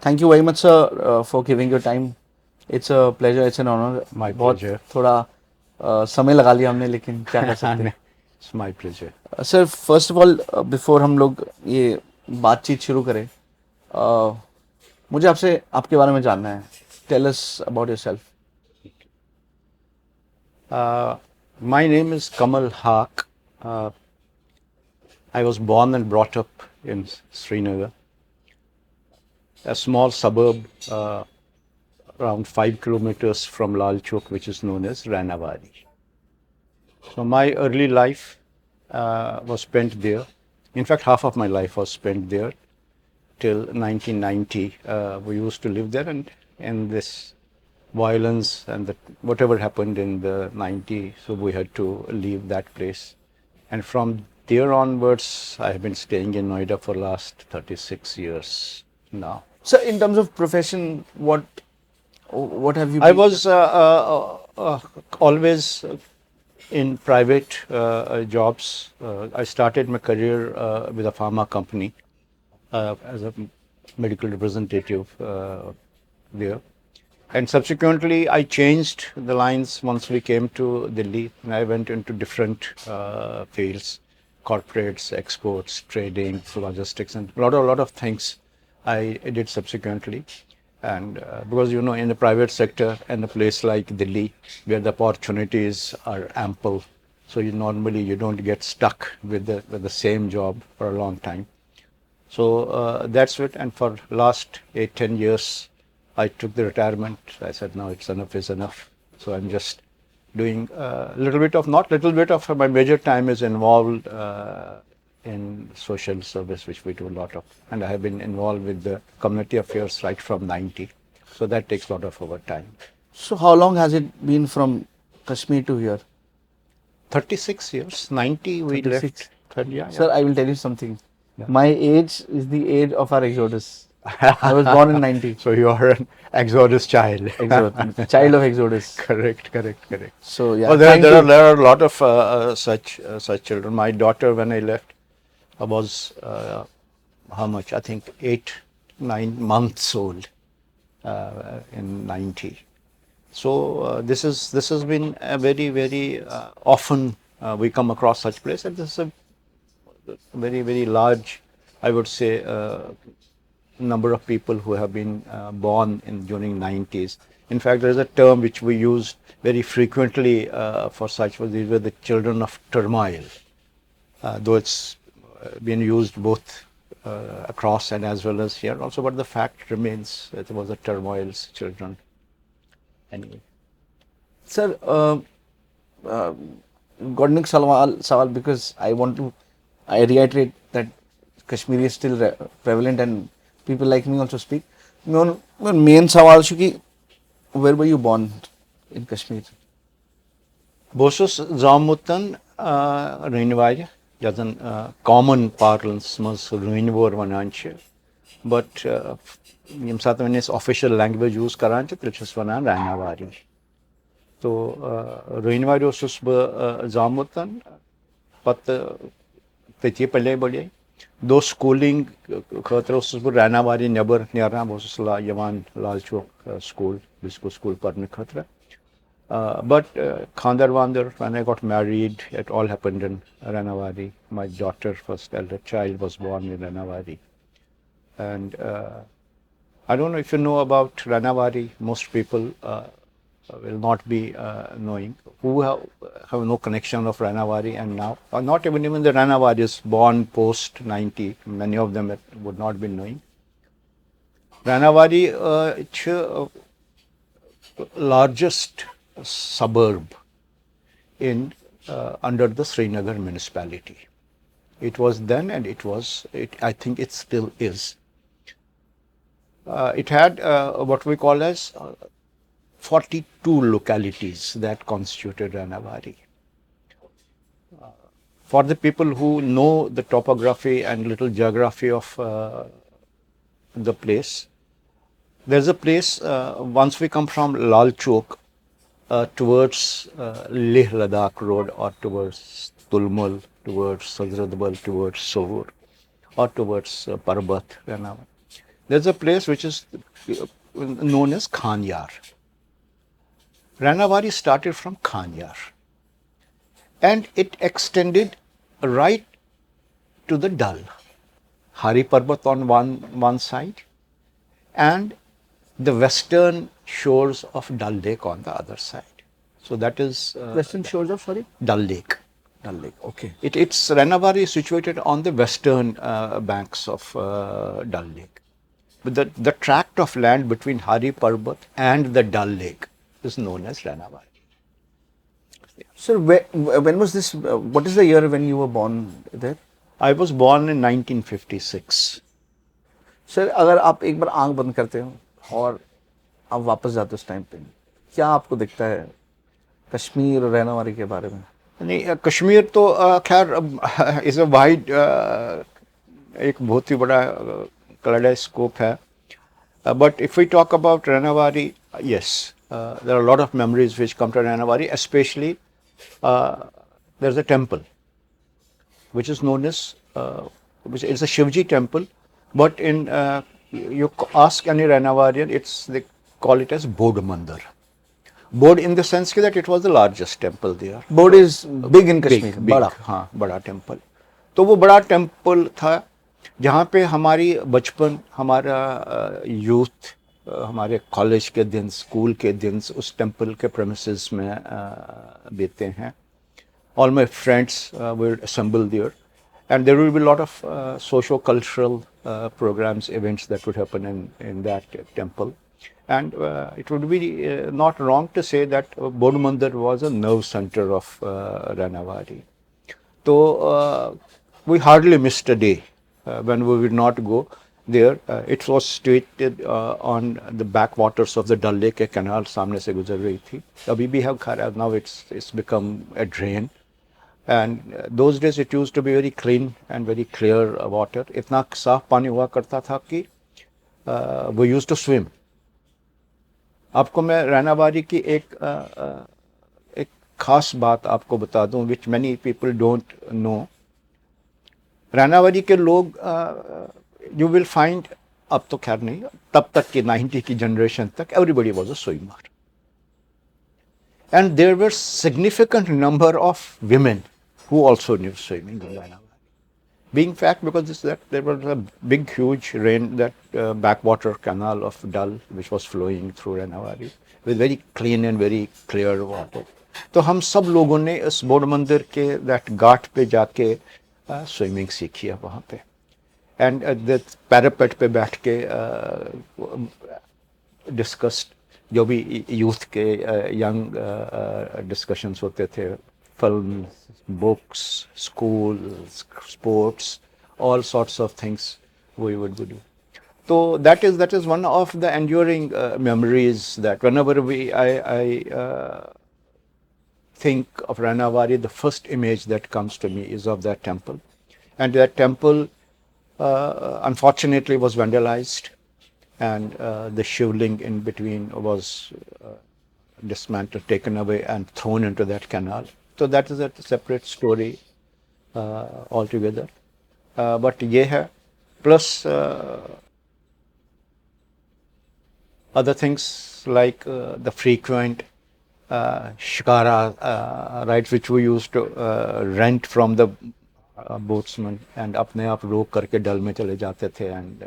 Thank you very much, sir, for giving your time. It's a pleasure. It's an honor. My बहुत pleasure. थोड़ा समय लगा लिया हमने, लेकिन क्या कर सकते हैं. It's my pleasure. Sir, first of all, before हम लोग ये बातचीत शुरू करें, मुझे आपसे आपके बारे में जानना है. Tell us about yourself. My name is Kamal Haq. I was born and brought up in Srinagar, a small suburb around 5 kilometers from Lal Chowk, which is known as Ranawadi. So my early life was spent there. In fact, half of my life was spent there till 1990. We used to live there, and this violence and whatever happened in the 90s, so we had to leave that place. And from there onwards, I have been staying in Noida for last 36 years now. So, in terms of profession, what have you? I was always in private jobs. I started my career with a pharma company as a medical representative there. And subsequently, I changed the lines once we came to Delhi, and I went into different fields, corporates, exports, trading, logistics, and a lot of things I did subsequently. And because, you know, in the private sector and a place like Delhi, where the opportunities are ample, so you don't get stuck with the same job for a long time. So that's it. And for last 8-10 years, I took the retirement. I said, no, it's enough is enough. So I'm just doing a little bit of, not little bit of, my major time is involved in social service, which we do a lot of. And I have been involved with the community affairs right from 90. So that takes a lot of our time. So, how long has it been from Kashmir to here? 36 years. 90 we 36. left. Yeah, Sir, I will tell you something. My age is the age of our exodus. I was born in 90. So you are an Exodus child. Child of Exodus. Correct. So yeah. Well, there are a lot of such children. My daughter, when I left, was how much? I think 8-9 months old in 90. So this has been a very often we come across such place, and this is a very large, I would say, number of people who have been born during 90s. In fact, there is a term which we use very frequently for such. These were the children of turmoil, though it's been used both across and as well as here also. But the fact remains that it was the turmoil's children. Anyway, Sir, Godnik Sawal, because I reiterate that Kashmiri is still prevalent and people like me also speak. My main sawal is, where were you born in Kashmir? Bosus Zamutan Rainwaya, as in common parlance, was Rainwar Vananche. But when is official language use Karanche, which is Vanan Ranavari. So Rainwari was Zamutan, but Petit Pele Bode. Those schooling Khatros Ranavari Never Niara was Yaman Lal Chowk school, Bisco school Parne Khatra. But Khandarwander, when I got married, it all happened in Ranawadi. My daughter, first elder child, was born in Ranawadi. And I don't know if you know about Ranawadi. Most people will not be knowing, who have no connection of Ranawadi, and now, or not even the Ranawadi is born post 90. Many of them would not be knowing. Ranawadi, it's largest suburb in under the Srinagar municipality. It was then, and I think it still is. It had what we call as 42 localities that constituted Ranawadi. For the people who know the topography and little geography of the place, there's a place, once we come from Lal Chowk towards Leh Ladakh road, or towards Tulmul, towards Sadradbal, towards Sohur, or towards Parbat, there's a place which is known as Khanyar. Ranawari started from Khanyar, and it extended right to the Dal. Hari Parbat on one side, and the western shores of Dal Lake on the other side. So that is Western shores of, sorry? Dal Lake. Dal Lake, okay. It's Ranawari is situated on the western banks of Dal Lake. But the tract of land between Hari Parbat and the Dal Lake is known as Ranawari. Sir, when was this, what is the year when you were born there? I was born in 1956. Sir अगर आप एक बार आंख बंद करते हो और आप वापस जाते हो उस टाइम पे, क्या आपको दिखता है कश्मीर और रहनावारी के बारे में? नहीं, कश्मीर तो खैर इज़ अ वाइड, एक बहुत ही बड़ा कलेडोस्कोप है. But if we talk about Ranawari, yes, there are a lot of memories which come to Ranawari, especially there's a temple which is known as, which is a Shivji temple, but in you ask any Ranawarian, they call it as Bod Mandir. Bod in the sense that it was the largest temple there. Bod is big in Kashmir, big, बड़ा. हाँ, बड़ा temple. तो वो बड़ा temple था जहाँ पे हमारी बचपन, हमारा यूथ, हमारे कॉलेज के दिन, स्कूल के दिन उस टेम्पल के प्रेमिसेस में बीते हैं. All my friends would assemble there, and there will be a lot of socio-cultural programs, events that would happen in that temple. And it would be not wrong to say that Bod Mandir was a nerve center of Ranawari. So we hardly missed a day when we would not go there. It was situated on the backwaters of the Dal Lake. एक canal सामने से गुजर रही थी. अभी भी है खैर, now it's become a drain. And those days it used to be very clean and very clear water. इतना साफ पानी हुआ करता था कि we used to swim. आपको मैं रैनावारी की एक खास बात आपको बता दूं, which many people don't know. Rainawari के लोग you will find, अब तो खैर नहीं, तब तक की 90 की जनरेशन तक everybody was a swimmer. And there were significant number of women who also knew swimming in Ranawari. Being fact, because there was a big, huge rain, that backwater canal of Dal, which was flowing through Ranawari, with very clean and very clear water. तो हम सब लोगों ने इस बोध मंदिर के that घाट पे जाके स्विमिंग सीखी है वहाँ पे. And the parapet पे बैठ के discussed जो भी यूथ के यंग डिस्कशंस होते थे, film, books, schools, sports, all sorts of things we would do. So that is one of the enduring memories, that whenever I think of Ranawari, the first image that comes to me is of that temple. And that temple unfortunately was vandalized, and the shivling in between was dismantled, taken away and thrown into that canal. So that is a separate story altogether. But ये है, plus other things like the frequent shikara rides which we used to rent from the boatsmen, and अपने आप रोक करके डल में चले जाते थे and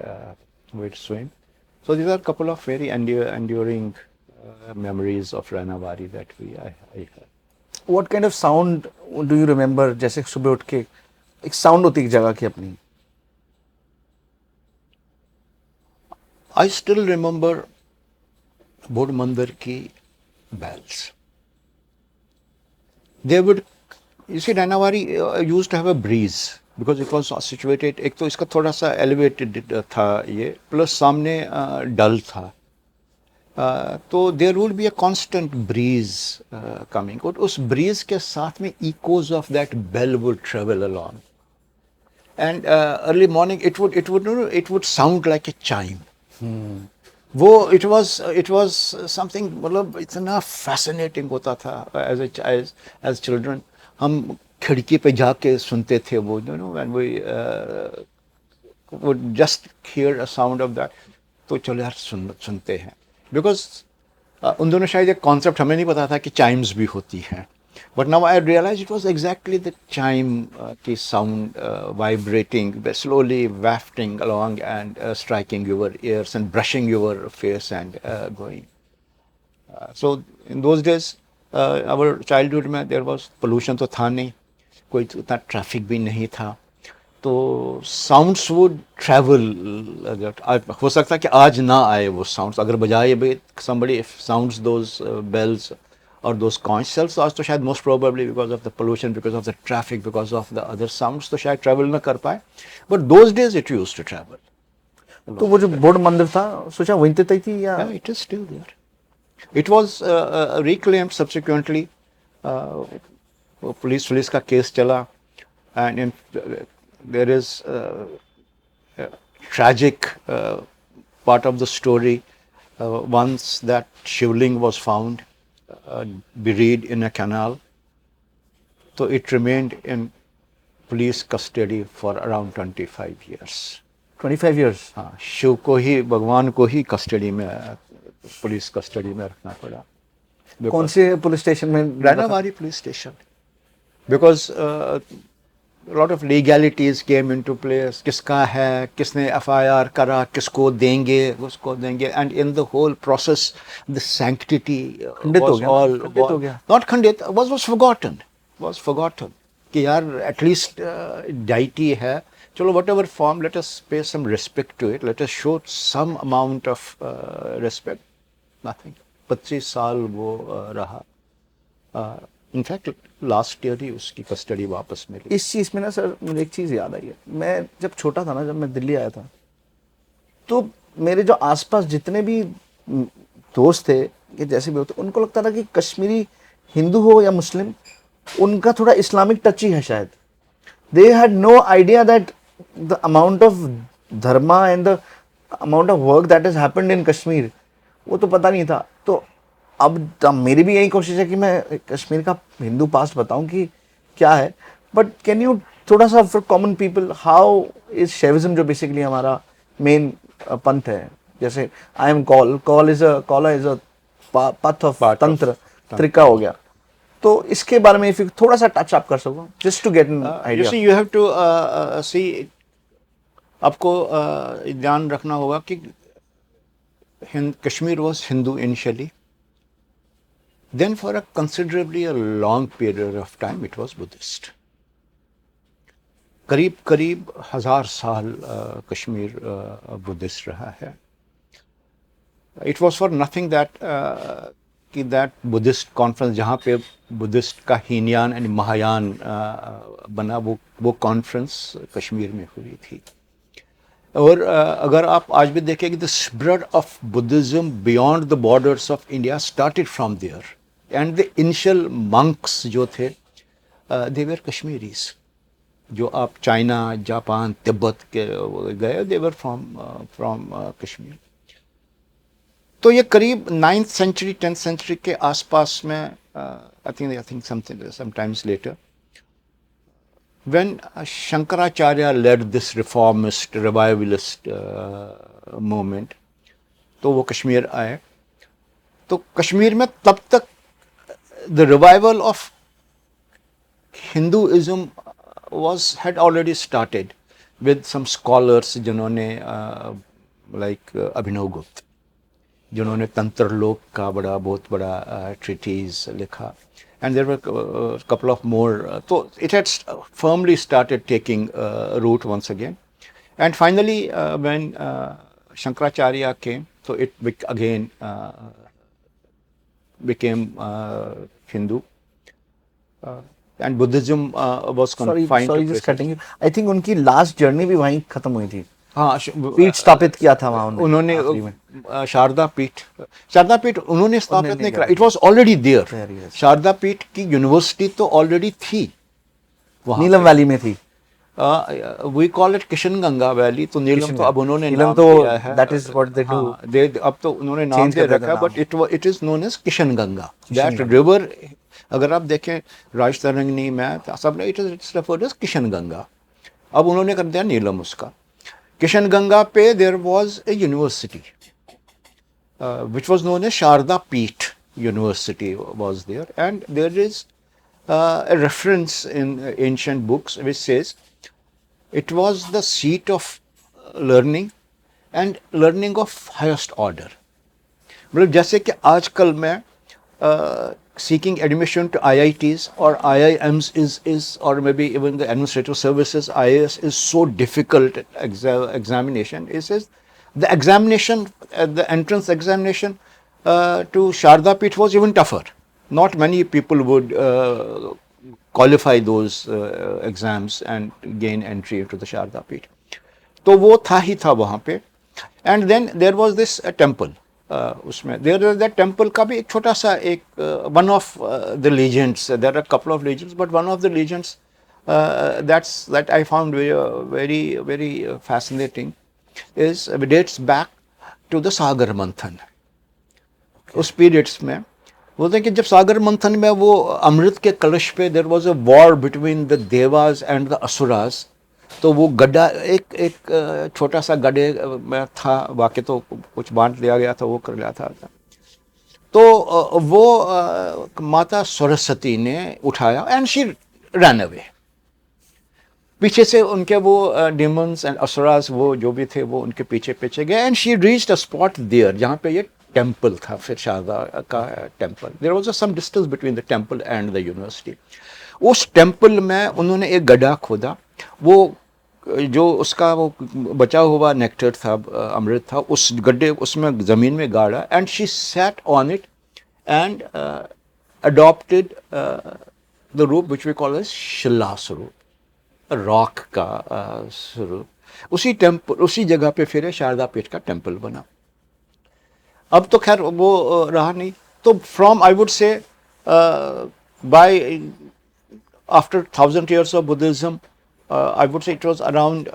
we'd swim. So these are a couple of very enduring memories of Ranawari that I have. What kind of sound do you remember? जैसे सुबह उठ के एक sound होती है जगह की अपनी. I still remember Bod Mandir ki bells. They would, you see, Ranawari used to have a breeze because it was situated, एक तो इसका थोड़ा सा elevated था ये, plus सामने डल था. तो there would be a constant breeze coming. और उस breeze के साथ में echoes of that bell would travel along. And early morning it would sound like a chime. वो it was something, मतलब इतना fascinating होता था as children. हम खिड़की पे जाके सुनते थे वो, when we would just hear a sound of that. तो चलो यार सुनते हैं, बिकॉज उन दोनों शायद एक कॉन्सेप्ट हमें नहीं पता था कि चाइम्स भी होती हैं, but now I realize it was exactly the chime की sound vibrating slowly wafting along and striking your ears and brushing your face and going. So in those days, our childhood में there was pollution तो था नहीं, कोई उतना traffic भी नहीं था, तो साउंड्स वुड ट्रैवल. हो सकता है कि आज ना आए वो साउंड्स, अगर बजाए भाई somebody if sounds those bells or those conch shells, तो आज तो शायद most probably because of the pollution, because of the traffic, because of the other sounds तो शायद ट्रैवल ना कर पाए, but those days it used to travel. तो वो जो बोर्ड मंदिर था सोचा वहीं पे थी या? Yeah, it is still there. It was reclaimed subsequently. Police का केस चला, and there is a tragic part of the story. Once that shivling was found buried in a canal, so it remained in police custody for around 25 years. 25 years? हाँ, शिव को ही, भगवान को ही custody में, police custody में रखना पड़ा. कौन से पुलिस स्टेशन में? Rainawari police station. Because lot of legalities came into place. किसका है, किसने एफआईआर करा, किसको देंगे, उसको देंगे, and in the whole process the sanctity was all not खंडित, वाज फॉरगॉटन कि यार एटलीस्ट डाइटी है, चलो whatever form, let us pay some respect to it, let us show some amount of respect. Nothing. 25 साल वो रहा. In fact last year ही उसकी custody वापस मिली. इस चीज़ में ना सर मुझे एक चीज़ याद आई है. मैं जब छोटा था ना, जब मैं दिल्ली आया था, तो मेरे जो आसपास जितने भी दोस्त थे कि जैसे भी होते, उनको लगता था कि कश्मीरी हिंदू हो या मुस्लिम, उनका थोड़ा इस्लामिक टच ही है शायद. They had no idea that the amount of dharma and the amount of work that has happened in Kashmir, वो तो पता नहीं था. तो अब मेरी भी यही कोशिश है कि मैं कश्मीर का हिंदू पास्ट बताऊं कि क्या है. बट कैन यू थोड़ा सा for common people, how is Shaivism, जो बेसिकली हमारा मेन पंथ है, जैसे I am call is a path of तंत्र, त्रिका हो गया, तो इसके बारे में फिर थोड़ा सा टच आप कर सको, just to get an idea. You have to see, आपको ध्यान रखना होगा कि Kashmir was Hindu initially. Then for a considerably a long period of time it was Buddhist. करीब 1000 साल कश्मीर बुद्धिस्ट रहा है. It was for nothing that कि that Buddhist conference जहाँ पे बुद्धिस्ट का हीनयान एंड महायान बना, वो कॉन्फ्रेंस कश्मीर में हुई थी. और अगर आप आज भी देखेंगे, the spread of Buddhism beyond the borders of India started from there, and the initial monks जो थे दे वर कश्मीरीज. जो आप चाइना, जापान, तिब्बत के गए, दे वर फ्रॉम कश्मीर. तो ये करीब 9th century 10th century के आसपास में, I think sometimes letter, when Shankaracharya led this reformist revivalist movement, तो वो कश्मीर आए. तो कश्मीर में तब तक the revival of Hinduism had already started with some scholars जिन्होंने like अभिनव गुप्त, जिन्होंने तंत्र लोक का बहुत बड़ा treatise लिखा. And there were a couple of more. So it had firmly started taking root once again. And finally, when Shankaracharya came, so it again became Hindu. And Buddhism was confined. Sorry, just cutting you. I think उनकी last journey भी वहीं खत्म हुई थी. हाँ, पीठ स्थापित किया था वहाँ उन्होंने. शारदा पीठ उन्होंने स्थापित नहीं करा. It was already there. Sharada Peeth की यूनिवर्सिटी तो ऑलरेडी थी वहाँ, नीलम वैली में थी. We call it Kishan Ganga valley. तो नीलम तो अब उन्होंने नाम तो दिया है. That is what they do. अब तो उन्होंने नाम दे रखा, but it is known as Kishan Ganga. That river, अगर आप देखें राजतरंगिणी में सब, it is referred as Kishan Ganga. अब उन्होंने कर दिया नीलम उसका. किशन गंगा पे there was a university which was known as Sharda Peeth University was there, and there is a reference in ancient books which says it was the seat of learning and learning of highest order. मतलब जैसे कि आजकल में seeking admission to IITs or IIMs is or maybe even the administrative services IAS is so difficult examination. It says the examination, the entrance examination to Sharda Peeth was even tougher. Not many people would qualify those exams and gain entry into the Sharda Peeth. तो वो था ही था वहाँ पे. And then there was this temple. उसमें there is that temple का भी एक छोटा सा एक one of the legends. There are a couple of legends, but one of the legends that I found very fascinating is dates back to the Sagar Manthan. उस periods में बोलते हैं कि जब सागर मंथन में वो अमृत के कलश पे there was a war between the devas and the asuras, तो वो गड्ढा एक छोटा सा गड्ढे में था, बाकी तो कुछ बांट दिया गया था, वो कर लिया था। तो वो माता सरस्वती ने उठाया एंड शी रन अवे। पीछे से उनके वो डिमंस एंड असुरास वो जो भी थे वो उनके पीछे पीछे गए and she reached a spot there जहाँ पे ये टेम्पल था, फिर शारदा का temple. There was some distance between the temple and the university. उस टेम्पल में उन्होंने एक गड्ढा खोदा, वो जो उसका वो बचा हुआ नेक्टर था, अमृत था, उस गड्ढे उसमें ज़मीन में गाड़ा and she sat on it and adopted the रूप विच वी कॉल एज शिला स्वरूप, रॉक का स्वरूप। उसी टेम्पल उसी जगह पे फिर शारदा पीठ का टेम्पल बना। अब तो खैर वो रहा नहीं। तो from I would say by after 1000 years of Buddhism, I would say it was around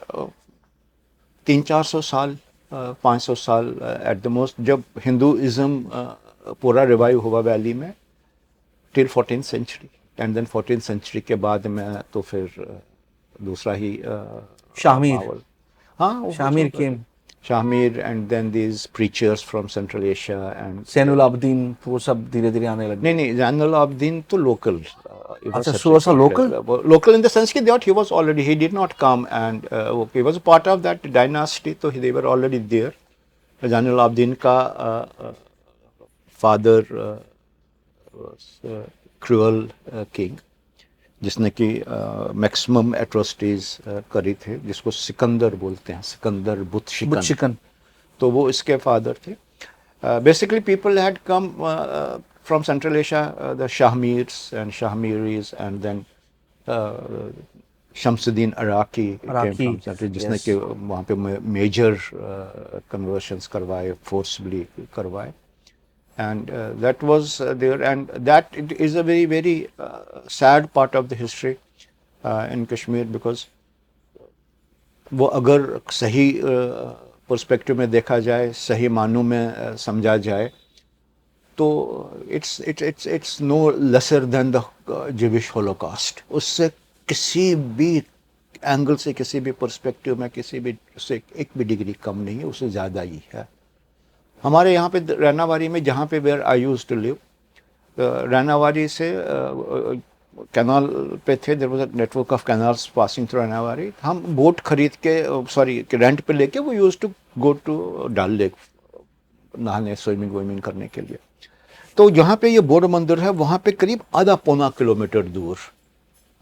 300-400 साल 500 साल एट द मोस्ट, जब हिंदुइज्म पूरा रिवाइव हुआ वैली में टिल 14th century, एंड देन 14th century के बाद में तो फिर दूसरा ही शामीर, हाँ Shamir came, Shamir and then these preachers from Central Asia and Zainul Abidin, वो सब धीरे धीरे आने लगे। नहीं ज़ैनुल आबदीन तो लोकल, अच्छा, so was a local in the sense that he was already, he did not come and he was a part of that dynasty, so they were already there. Zainul Abidin ka father was cruel king, जिसने कि maximum atrocities करी थे, जिसको सिकंदर बोलते हैं, सिकंदर बुत शिकन, तो वो इसके फादर थे। Basically people had come from Central Asia, the Shahmirs and Shahmiris, and then Shamsuddin Iraqi came from Central, जिसने कि वहाँ पे major conversions करवाए, forcibly करवाए, and that was there, and that it is a very sad part of the history in Kashmir, because वो अगर सही perspective में देखा जाए, सही मानों में समझा जाए, तो it's no lesser than the Jewish Holocaust. उससे किसी भी एंगल से, किसी भी पर्सपेक्टिव में, किसी भी उससे एक भी डिग्री कम नहीं है, उससे ज़्यादा ही है। हमारे यहाँ पे रैनावारी में, जहाँ पे where I used to live, Rainawari से कैनाल पे थे, there was a network of canals passing through Rainawari. हम बोट खरीद के, सॉरी रेंट पे लेके वो used to go to Dal lake नहाने, स्विमिंग करने के लिए। तो जहाँ पे ये बोध मंदिर है, वहाँ पे करीब आधा पौना किलोमीटर दूर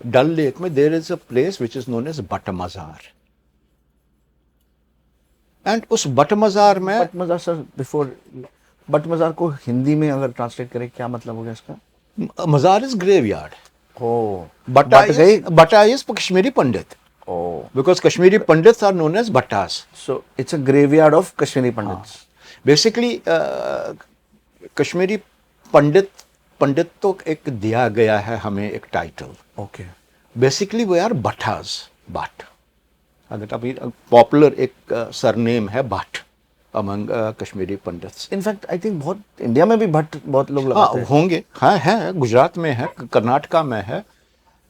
डल लेक में there is a place which is known as Butt Mazar, एंड उस बट मज़ार में, बट मज़ार सर, बिफोर बट मज़ार को हिंदी में अगर ट्रांसलेट करें क्या मतलब हो गया इसका? मज़ार इज ग्रेवयार्ड, ओ बटा इज कश्मीरी पंडित, ओ because Kashmiri Pandits are known as Battas, so it's a graveyard of Kashmiri Pandits. Basically Kashmiri Pandit तो एक दिया गया है हमें एक title, okay, basically we are Bhattas, but अगर अभी पॉपुलर एक सरनेम है Bhatt among Kashmiri Pandits. In fact I think बहुत इंडिया में भी भट्ट बहुत लोग लगाते हैं। होंगे, हाँ है, गुजरात में है, कर्नाटका में है,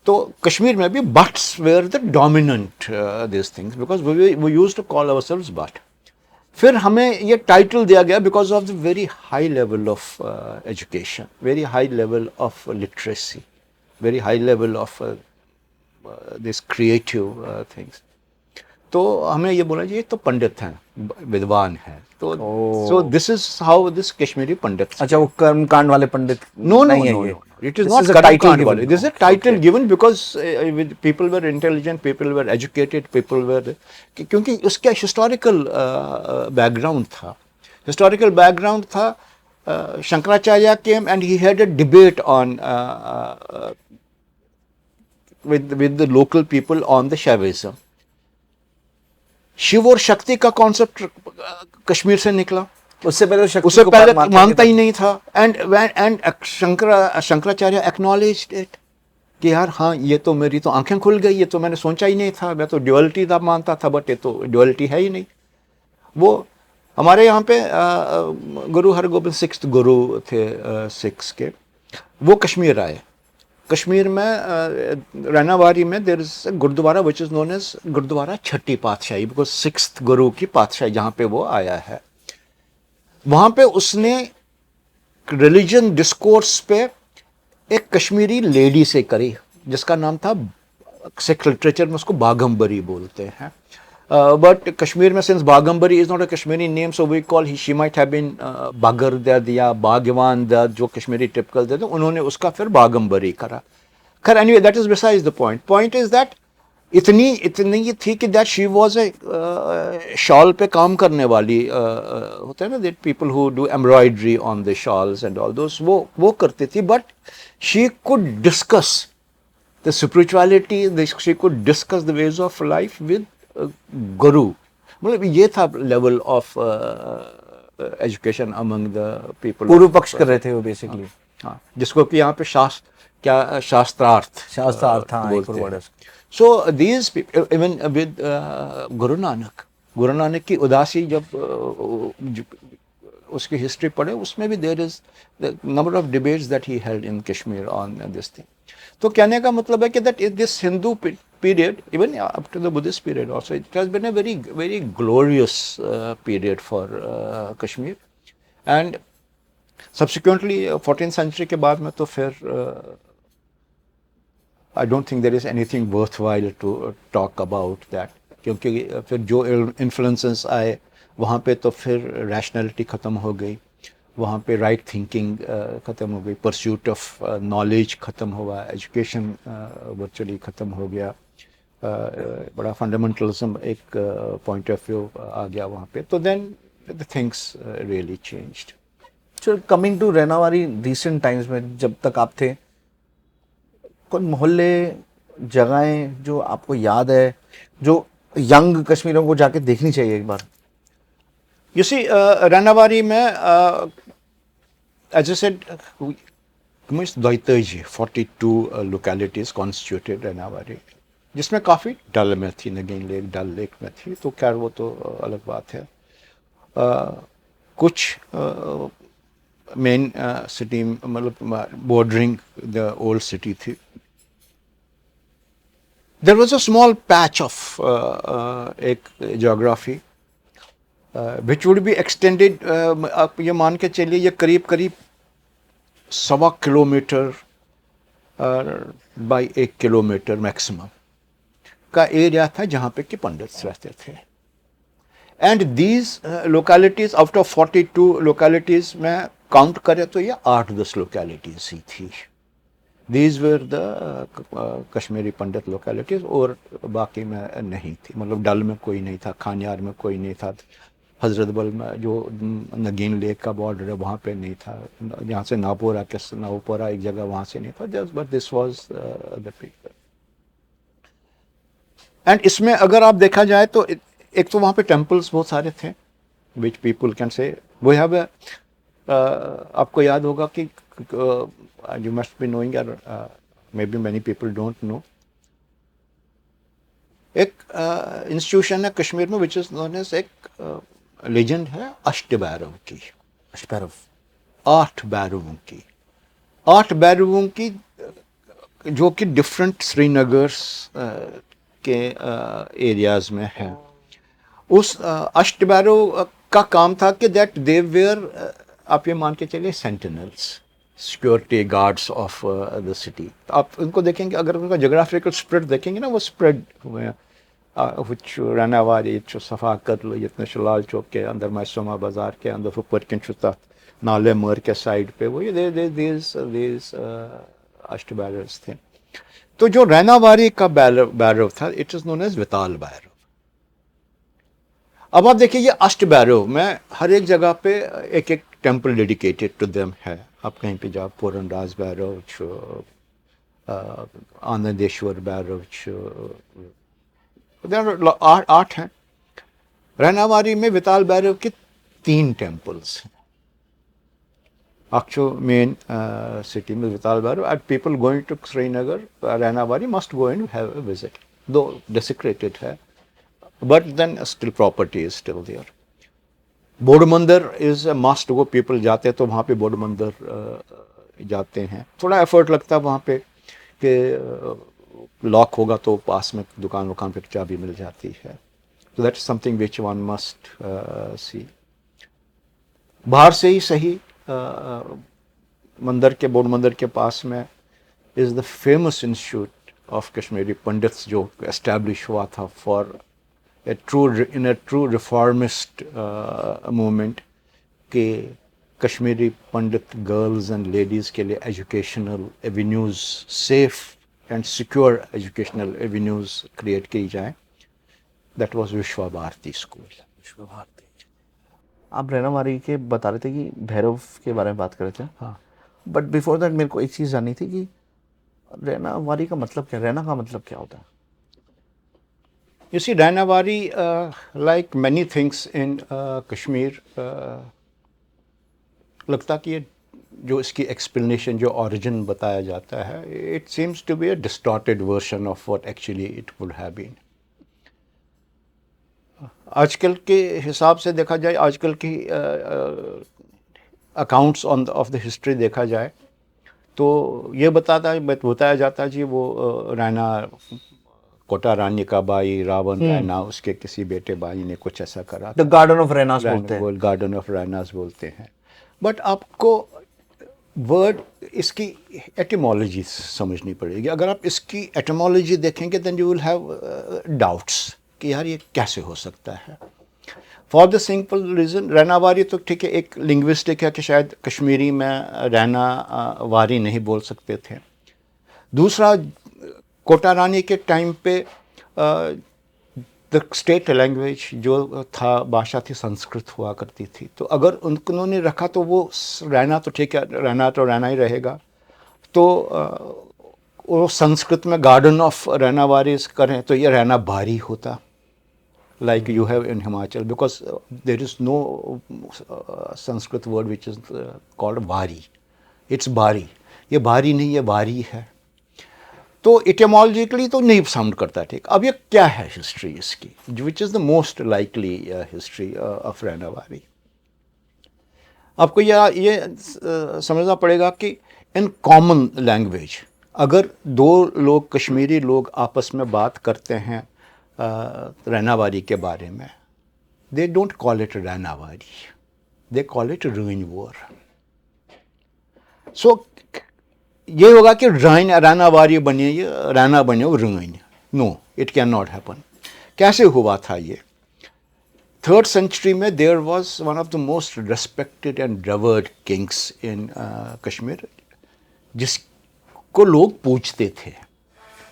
तो कश्मीर में भी Bhatts were the dominant this things, because we used to call ourselves Bhatt. फिर हमें ये टाइटल दिया गया because of the very high level of education, very high level of literacy, very high level of this creative things. तो हमें ये बोला जी ये तो पंडित हैं, विद्वान हैं, तो so this is how this Kashmiri Pandit. अच्छा, वो कर्म कांड वाले पंडित No, no, नहीं है no, ये? no. It is This not is a Karma title Kand given. wale. This is a title given because people were intelligent, people were educated, people were क्योंकि उसका historical background था, historical background था. Shankaracharya came and he had a debate on with the local people on the Shaivism. Shiv और शक्ति का concept Kashmir से निकला। उससे पहले शक्ति उससे को पहले मानता मानता नहीं ही नहीं था। एंड शंकराचार्य एक्नॉलेज्ड इट कि यार हाँ ये तो मेरी तो आंखें खुल गई, ये तो मैंने सोचा ही नहीं था, मैं तो ड्युअलिटी था मानता था, बट ये तो ड्युअलिटी है ही नहीं। वो हमारे यहाँ पे गुरु हरगोबिंद सिक्स्थ गुरु थे सिक्स के, वो कश्मीर आए। कश्मीर में रैनावारी में there is gurdwara which is known as Gurdwara Chhatti Patshahi, because sixth गुरु की पातशाही जहाँ पे वो आया है। वहाँ पे उसने रिलीजन डिस्कोर्स पे एक कश्मीरी लेडी से करी जिसका नाम था, सिख लिटरेचर में उसको बागम्बरी बोलते हैं, बट कश्मीर में since Bagambari is not a Kashmiri name, so we call he, she might have been Bagar Dard या बागवान दर्द, जो कश्मीरी टिपिकल दर्द, उन्होंने उसका फिर बागम्बरी करा। खैर anyway that is besides the point. Point is that इतनी ये थी कि that she was a shawl पे काम करने वाली, होता है ना that people who do embroidery on the shawls and all दोस, वो करती थी, but she could discuss the spirituality, she could discuss the ways of life with गुरु। मतलब ये था level of education among the people. पूर्व पक्ष कर रहे थे वो बेसिकली। हाँ, जिसको कि यहाँ पे शास्त्रार्थ हाँ, बोलते हैं। So these people, even with Guru Nanak की उदासी जब उसकी हिस्ट्री पढ़े, उसमें भी there is the number of debates that he held in Kashmir on this thing. तो कहने का मतलब है कि that in this Hindu period, even up to the Buddhist period also, it has been a very glorious period for Kashmir. And subsequently 14th century के बाद में तो फिर I don't think there is anything worthwhile to talk about that, क्योंकि फिर जो influences आए वहाँ पे तो फिर रैशनैलिटी ख़त्म हो गई, वहाँ पे राइट थिंकिंग ख़त्म हो गई, परस्यूट ऑफ नॉलेज ख़त्म हुआ, एजुकेशन वर्चुअली ख़त्म हो गया, बड़ा फंडामेंटलिज्म एक पॉइंट ऑफ व्यू आ गया वहाँ पे। तो then the things really changed. So coming to Rainawari recent times में जब तक आप थे, कौन मोहल्ले जगहें जो आपको याद है जो यंग कश्मीरियों को जाके देखनी चाहिए एक बार? You see, रैनावारी में as I said, 42 localities constituted Rainawari, जिसमें काफ़ी डल में थी, नगीन लेक डल लेक में थी, तो खैर वो तो अलग बात है। कुछ मेन सिटी मतलब बॉर्डरिंग द ओल्ड सिटी थी। There was a small patch of एक geography which would be extended, आप ये मान के चलिए ये करीब 1.25 किलोमीटर बाई 1 किलोमीटर मैक्सिमम का एरिया था जहाँ पे कि पंडित रहते थे। And these localities out of 42 localities में काउंट करें तो ये 8-10 लोकेलिटीज ही थी। These were the Kashmiri Pandit localities, और बाकी में नहीं थी। मतलब डल में कोई नहीं था, खानियार में कोई नहीं था, हजरतबल में जो नगीन लेक का बॉर्डर है वहाँ पे नहीं था, यहाँ से नापोरा एक जगह वहाँ से नहीं था, just but this was the people. And इसमें अगर आप देखा जाए तो एक तो वहाँ पे टेम्पल्स बहुत सारे थे which people can say we have आपको याद होगा कि you must be knowing, or maybe many people don't know, एक इंस्टीट्यूशन है कश्मीर में विच इज नोन एज, एक लेजेंड है अष्टभैरव की। अष्टभैरव, 8 भैरवों की, 8 भैरवों की, जो कि डिफरेंट श्रीनगर के एरियाज में है। उस अष्टभैरव का काम था कि दैट दे वेयर, आप ये मान के चलिए, sentinels, security guards of the city. आप उनको देखेंगे, अगर उनका जोग्राफिकल स्प्रेड देखेंगे ना, वो स्प्रेड हुए हैं, which Ranawari, Safa Katlu, Yitna Lal Chowk के अंदर, मैसोमा बाजार के अंदर, ऊपर किंचुता नाले मर के साइड पे, वो ये these अष्ट बैरर्स थे। तो जो रैनावारी का बैरव था, इट इज नोन एज विताल बैरव। अब आप देखिए, ये अष्ट बैरव में हर एक जगह पे एक एक टेम्पल डेडिकेटेड टू देम है। आप कहीं पे जाओ, पूरनराज बैरव, आनंदेश्वर बैरव, आठ हैं। रैनावारी में विताल बैरव के 3 टेम्पल्स हैं। Actual main city में विताल बैरव, and people going to Srinagar, Ranawari must go and have a visit, though desecrated है, but then still property is still there. बोध मंदिर is a must go, people जाते हैं तो वहाँ पे बोध मंदिर जाते हैं। थोड़ा एफर्ट लगता है वहाँ पे कि लॉक होगा तो पास में दुकान पे चाबी मिल जाती है। So that's something which one must see. बाहर से ही सही, मंदिर के, बोध मंदिर के पास में is the famous institute of Kashmiri pandits, जो एस्टैब्लिश हुआ था for in A true reformist movement, के कश्मीरी पंडित गर्ल्स एंड लेडीज़ के लिए educational avenues, safe and secure educational avenues create की जाए। दैट वाज विश्वा भारती स्कूल। विश्वा भारती। आप रैनावारी के बता रहे थे कि भैरव के बारे में बात कर रहे थे। हाँ, बट बिफोर दैट मेरे को एक चीज़ जाननी थी कि रैनावारी का मतलब क्या, रैना का मतलब क्या होता है? You see, Ranawari, like many things in Kashmir, लगता कि ये जो इसकी एक्सप्लेनेशन, जो ओरिजिन बताया जाता है, it seems to be a distorted version of what actually it would have been. आजकल के हिसाब से देखा जाए, आजकल की अकाउंट्स ऑफ द हिस्ट्री देखा जाए, तो ये बताया जाता है जी, वो रैना कोटा रानी का भाई रावण रैना, उसके किसी बेटे भाई ने कुछ ऐसा करा। द गार्डन ऑफ रैनास बोलते हैं। गार्डन ऑफ रैनास बोलते हैं। बट आपको वर्ड, इसकी एटिमोलॉजी समझनी पड़ेगी। अगर आप इसकी एटिमोलॉजी देखेंगे, then you will have doubts कि यार ये कैसे हो सकता है। For the simple reason, Rainawari तो ठीक है, एक लिंग्विस्टिक है कि शायद कश्मीरी में रैनावारी नहीं बोल सकते थे। दूसरा, कोटा रानी के टाइम पे द स्टेट लैंग्वेज जो था, भाषा थी, संस्कृत हुआ करती थी। तो अगर उन्होंने रखा तो वो रैना तो ठीक है, रैना तो रैना ही रहेगा। तो वो संस्कृत में गार्डन ऑफ रैनावारी करें तो ये रैना बारी होता, like you have in Himachal, because there is no Sanskrit word which is called Bari. It's Bari. ये बारी नहीं, ये वारी है। तो इटिमोलॉजिकली तो नहीं साउंड करता ठीक। अब ये क्या है हिस्ट्री इसकी, which is the most likely history of Rainawari? आपको ये समझना पड़ेगा कि इन कॉमन लैंग्वेज, अगर 2 लोग, कश्मीरी लोग आपस में बात करते हैं रैनावारी के बारे में, they don't call it Rainawari, they call it ruin war. So ये होगा कि रैनावारी बने, ये रैना बने वो ruin. No, it can not happen. कैसे हुआ था ये? 3rd century में there was one of the most respected and revered kings in Kashmir, जिसको लोग पूछते थे।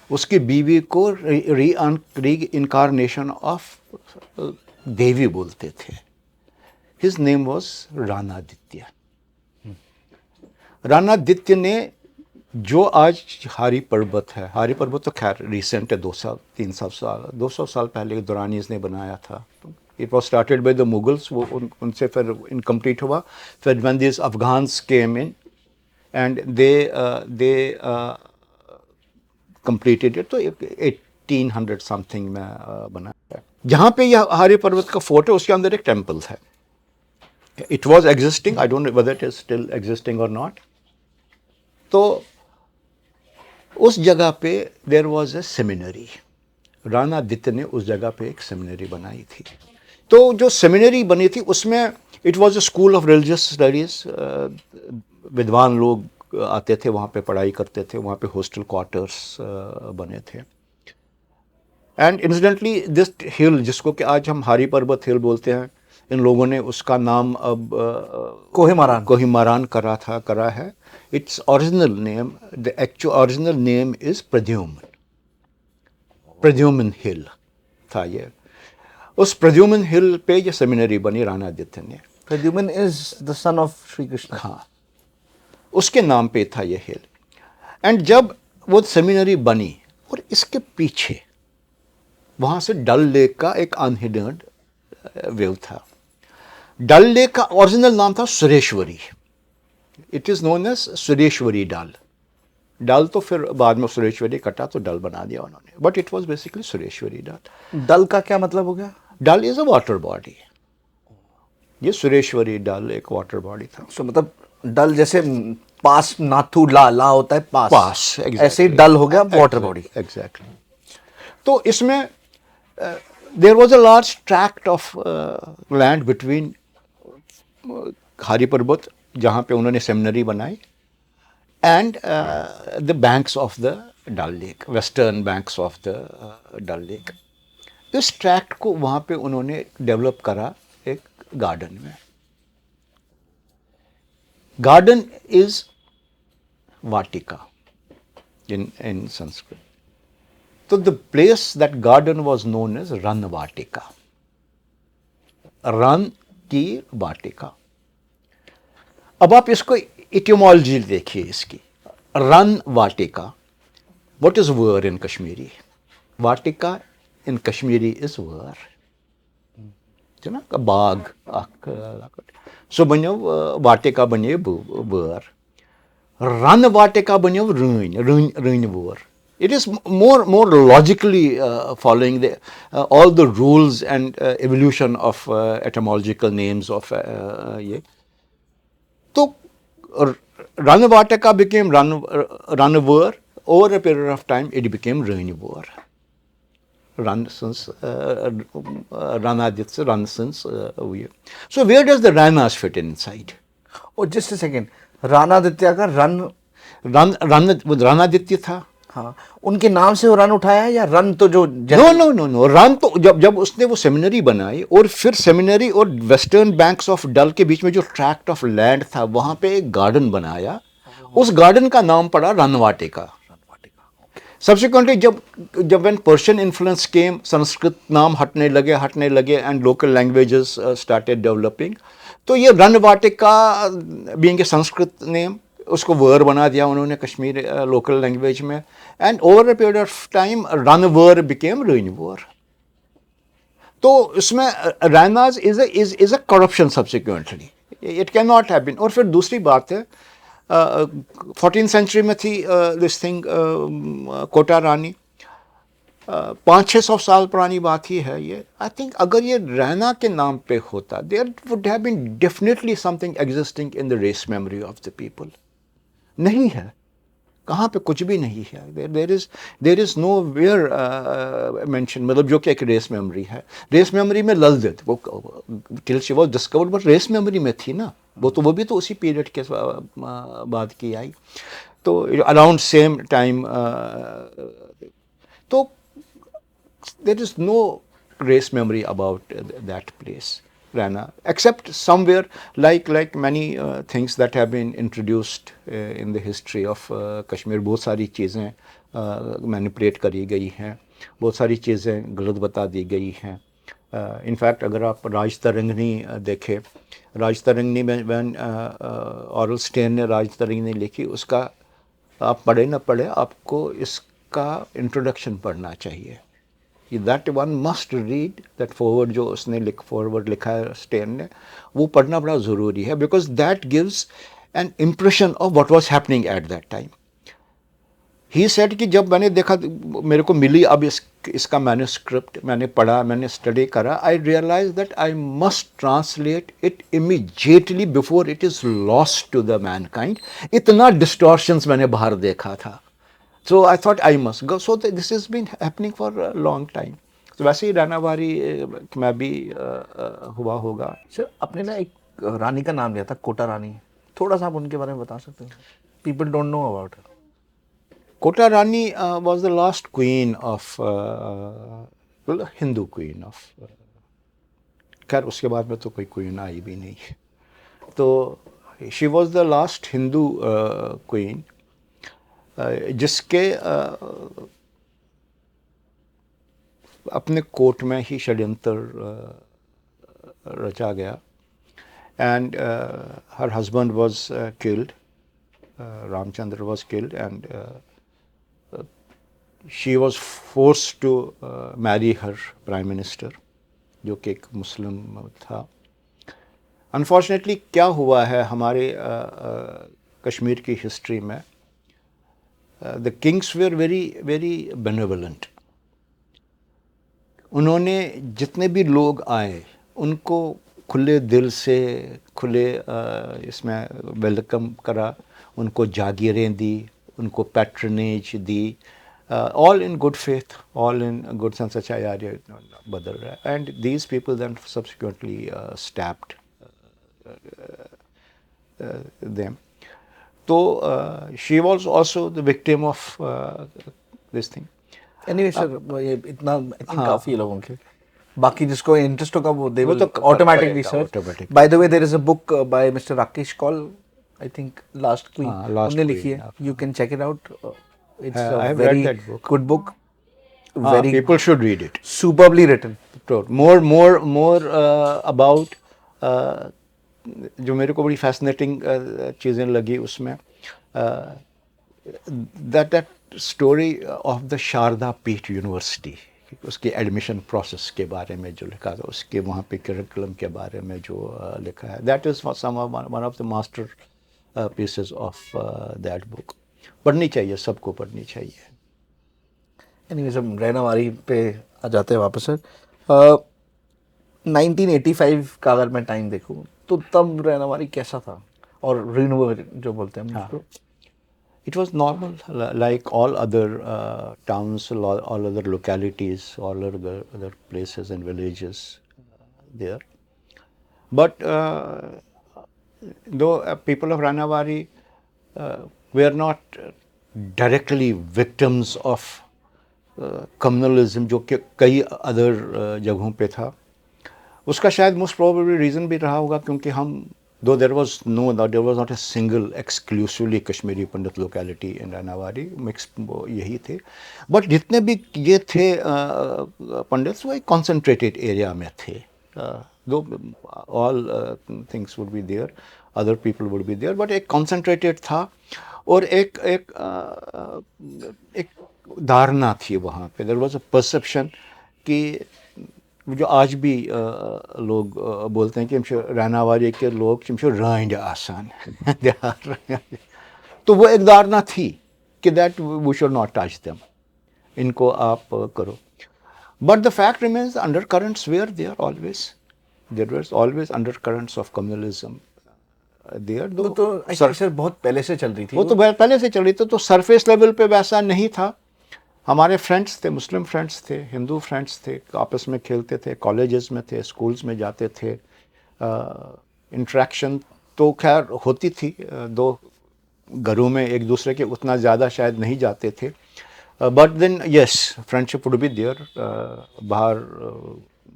उसकी बीवी को री इनकारनेशन ऑफ देवी बोलते थे। His name was Ranaditya. Ranaditya ने जो आज हारी पर्वत है, हारी पर्वत तो खैर रिसेंट है, 200 साल पहले दुरानीज ने बनाया था। It was started by the Mughals, वो उनसे फिर इनकम्प्लीट हुआ। फिर when this Afghans came in and they completed it, तो 1800 समथिंग में बना है। जहाँ पे यह हारी पर्वत का फोर्ट है, उसके अंदर एक टेम्पल है। It was existing, I don't know whether it is still existing और नॉट। तो उस जगह पे देयर वॉज ए सेमिनरी। राणादित्य ने उस जगह पे एक सेमिनरी बनाई थी। तो जो सेमिनरी बनी थी उसमें it was a school of religious studies, विद्वान लोग आते थे वहाँ पे पढ़ाई करते थे, वहाँ पे हॉस्टल क्वार्टर्स बने थे। एंड इंसिडेंटली दिस हिल, जिसको कि आज हम हारी पर्वत हिल बोलते हैं, इन लोगों ने उसका नाम अब कोहिमारान करा है। Its original name, the actual original name is Pradyuman hill था ये। उस प्रद्युमन हिल पे ये सेमिनरी बनी राणादित्य ने। Pradyuman is the son of Shri Krishna. हाँ, उसके नाम पे था ये हिल। एंड जब वो सेमिनरी बनी, और इसके पीछे वहाँ से डल लेक का एक अनहिडन व्यू था। डल लेक का ओरिजिनल नाम था Sureshwari. It is known as Sureshwari Dal. Dal तो फिर बाद में सुरेश्वरी कटा तो डल बना दिया उन्होंने, but it was basically Sureshwari Dal. Dal का क्या मतलब हो गया? Dal is a water body. ये सुरेश्वरी डल एक वाटर बॉडी था। So, मतलब डल जैसे पास नाथू ला होता है पास, exactly. ऐसे ही डल हो गया वाटर बॉडी। एग्जैक्टली। तो इसमें there was a large tract of land between Hari Parbat, जहाँ पे उन्होंने सेमिनरी बनाई, and the banks of the Dal lake, western banks of the Dal lake. इस ट्रैक्ट को वहाँ पे उन्होंने डेवलप करा एक गार्डन में। Garden is vatika in Sanskrit. So the place, that garden was known as Ran Vatika. Run की वाटिका। अब आप इसको इटियोमोलॉजी देखिए इसकी। Run Vatika, what is war in Kashmiri? Vatika in Kashmiri is war. ना बाग सो बनो वाटिका बने war. रन वाटिका बनो run war. It is more logically following all the rules and evolution of etymological names of ये. तो run vatika became run war. Over a period of time it became run war. Run since Ranaditya, run since we. So where does the Ranas fit inside? Oh, just a second. राणादित्य का राणादित्य था। हाँ, उनके नाम से वो run उठाया या run तो जो नो रन तो जब उसने वो सेमिनरी बनाई, और फिर सेमिनरी और वेस्टर्न बैंक्स ऑफ डल के बीच में जो ट्रैक्ट ऑफ लैंड था, वहां पे एक गार्डन बनाया। उस गार्डन का नाम पड़ा रनवाटिका। सब्सिक्वेंटली जब when Persian influence came, Sanskrit नाम हटने लगे and local languages started developing, तो ये Ranvatika being a Sanskrit name, उसको वर बना दिया उन्होंने कश्मीर लोकल लैंग्वेज में, and over a period of time Ran var became Ran var. तो इसमें Rainas is a corruption subsequently, it can not have been. और फिर दूसरी बात है, 14th सेंचुरी में थी दिस थिंग कोटा रानी, 500-600 साल पुरानी बात ही है ये। आई थिंक अगर ये रैना के नाम पे होता, there would have been definitely something existing in the race memory of the people. नहीं है, कहाँ पे कुछ भी नहीं है। There is nowhere mention, मतलब जो कि एक रेस मेमोरी है। रेस मेमोरी में ललदित वो till she was discovered, but race memory में थी ना वो भी तो उसी पीरियड के बाद की आई, तो अराउंड सेम टाइम। तो there is no race memory about that place, Rana, except somewhere like many things that have been introduced in the history of Kashmir. बहुत सारी चीज़ें मैनिपुलेट करी गई हैं, बहुत सारी चीज़ें गलत बता दी गई हैं। इनफैक्ट अगर आप राज तरंगनी देखें, राज तरंगनी में वैन ऑरल स्टेन ने राज तरंगनी लिखी, उसका आप पढ़े ना पढ़े, आपको इसका इंट्रोडक्शन पढ़ना चाहिए। That one must read that forward, जो उसने फॉरवर्ड लिखा है स्टेन ने, वो पढ़ना बड़ा ज़रूरी है, because that gives an impression of what was happening at that time. He said कि जब मैंने देखा, मेरे को मिली अब इसका मैन्युस्क्रिप्ट, मैंने पढ़ा, मैंने स्टडी करा, I realize that I must translate it immediately before it is lost to the mankind. इतना डिस्टॉर्शंस मैंने बाहर देखा था। So I thought I must go. So this has been happening for a long time. तो वैसे ही रानावारी में भी हुआ होगा। सर आपने ना एक रानी का नाम लिया था, कोटा रानी, थोड़ा सा आप उनके बारे में बता सकते हैं? People don't know about her. Kota Rani was the last queen of well, Hindu queen of, खैर उसके बाद में तो कोई क्वीन आई भी नहीं। तो she was the last Hindu queen जिसके अपने कोर्ट में ही षड्यंत्र रचा गया, and her husband was killed, Ramachandra was killed, and she was forced to marry her prime minister, जो कि एक मुस्लिम था। अनफॉर्चुनेटली क्या हुआ है हमारे कश्मीर की हिस्ट्री में, the Kings were very very benevolent. उन्होंने जितने भी लोग आए उनको खुले दिल से, खुले इसमें वेलकम करा, उनको जागीरें दी, उनको patronage the, all in good faith, all in good sense, अच्छा यार ये बदल रहा है, and these people then subsequently stabbed them. तो she was also the victim of this thing. Anyway sir ये इतना आई थिंक काफी है लोगों के, बाकी जिसको इंटरेस्ट होगा वो दे वो विल तो ऑटोमेटिकली करेगा, search. automatic. By the way there is a book by mister Rakesh Kaul, I think last queen, हाँ, Last उन्होंने Queen, लिखी है, हाँ। You can check it out, it's I a have read very that book. Good book, हाँ, people should read it. Superbly written. more about जो मेरे को बड़ी फैसिनेटिंग चीज़ें लगी उसमें, that story of the Sharda पीठ यूनिवर्सिटी, उसके एडमिशन प्रोसेस के बारे में जो लिखा था, उसके वहाँ पे करिकुलम के बारे में जो लिखा है, that is one of the master pieces of that book. पढ़नी चाहिए, सबको पढ़नी चाहिए। एनीवेज हम रैनावारी पे आ जाते हैं वापस सर। 1985 का अगर मैं टाइम देखूं तो तब रैनावारी कैसा था, और रिन्यूअल जो बोलते हैं हम हाँ। उसको? It was normal, like all other towns, all other localities, all other places and villages there. But though people of Ranavari were not directly victims of communalism, जो कि कई अदर जगहों पे था, उसका शायद मोस्ट प्रोबेबली रीज़न भी रहा होगा क्योंकि हम, though there was not a single exclusively Kashmiri Pandit locality in Ranawari, mixed यही थे, but जितने भी ये थे पंडित्स वो एक concentrated area में थे, though all things would be there, other people would be there, but एक concentrated था, और एक धारणा थी वहाँ पे, there was a perception कि जो आज भी लोग बोलते हैं कि हम रानावारी के लोग हम राइंड आसान तो वो एक धारणा थी कि that we should not touch them, इनको आप करो। But the fact remains under currents were there always under currents of communalism there. तो सर बहुत पहले से चल रही थी, वो तो पहले से चल रही थी, तो सरफेस लेवल पे वैसा नहीं था। हमारे फ्रेंड्स थे, मुस्लिम फ्रेंड्स थे, हिंदू फ्रेंड्स थे, आपस में खेलते थे, कॉलेजेस में थे, स्कूल्स में जाते थे, इंटरेक्शन तो खैर होती थी, दो घरों में एक दूसरे के उतना ज़्यादा शायद नहीं जाते थे, but then yes friendship would be there, बाहर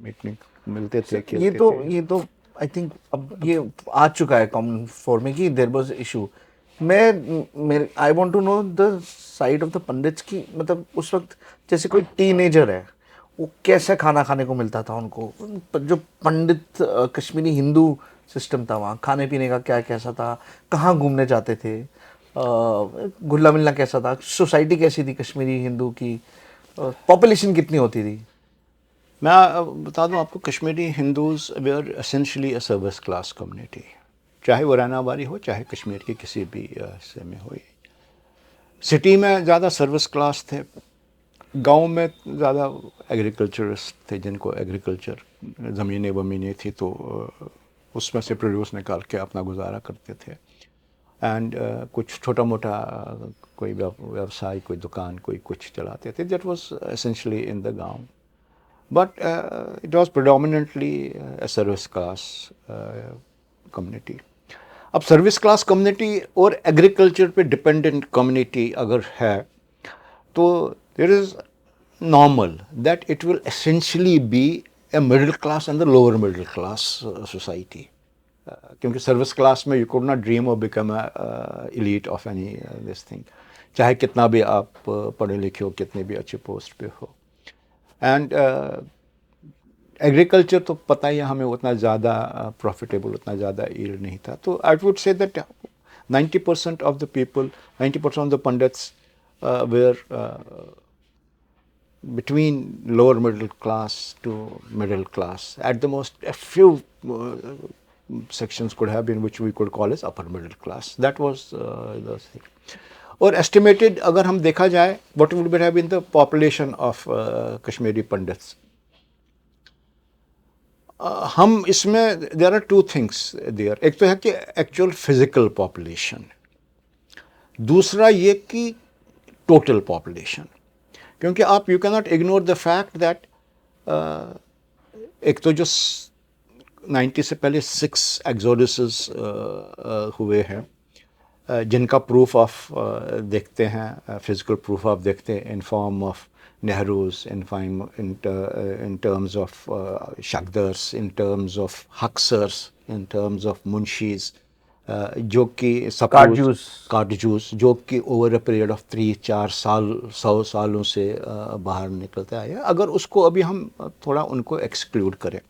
मीटिंग मिलते थे, खेलते थे। ये तो आई थिंक अब ये आ चुका है कॉमन फॉर्म में कि देयर वाज इशू। मेरे I want to know the side of the Pandits की, मतलब उस वक्त जैसे कोई टीनेजर है वो कैसे खाना खाने को मिलता था उनको, जो पंडित कश्मीरी हिंदू सिस्टम था वहाँ, खाने पीने का क्या कैसा था, कहाँ घूमने जाते थे, घुलना मिलना कैसा था, सोसाइटी कैसी थी कश्मीरी हिंदू की, पॉपुलेशन कितनी होती थी? मैं बता दूं आपको, Kashmiri Hindus were essentially a service class community, चाहे वो रानावारी हो चाहे कश्मीर के किसी भी हिस्से में हो। सिटी में ज़्यादा सर्विस क्लास थे, गांव में ज़्यादा एग्रीकल्चरिस्ट थे, जिनको एग्रीकल्चर ज़मीनें वमीनें थी तो उसमें से प्रोड्यूस निकाल के अपना गुजारा करते थे, एंड कुछ छोटा मोटा कोई व्यवसाय, कोई दुकान, कोई कुछ चलाते थे। That was essentially in the गांव। but it was predominantly a service class community. अब सर्विस क्लास कम्युनिटी और एग्रीकल्चर पे डिपेंडेंट कम्युनिटी अगर है तो there is normal that it will essentially be a middle class and the lower middle class society. क्योंकि service class में you could not dream of become elite of any this thing. चाहे कितना भी आप पढ़े लिखे हो, कितने भी अच्छे पोस्ट पे हो. एंड एग्रीकल्चर तो पता ही है हमें उतना ज़्यादा प्रॉफिटेबल, उतना ज़्यादा ईल्ड नहीं था. तो I would say that 90% of the people, 90% of the Pandits were between lower middle class to middle class. At the most, a few sections could have been which we could call as upper middle class. That was the thing. और estimated अगर हम देखा जाए what would have been the population of Kashmiri Pandits. हम इसमें there are two things there. एक तो है कि actual physical population. दूसरा ये कि total population. क्योंकि आप you can not ignore the fact that एक तो जो 90 से पहले 6 एक्सोडसेस हुए हैं जिनका प्रूफ ऑफ देखते हैं, फिजिकल प्रूफ ऑफ देखते हैं in form of Nehrus, in terms of Shakdhars, in terms of Haksars, in terms of Munshis, जो कि कार्डजूस जो कि ओवर अ पीरियड ऑफ 3-4 साल 100 सालों से बाहर निकलते आए हैं. अगर उसको अभी हम थोड़ा उनको एक्सक्लूड करें.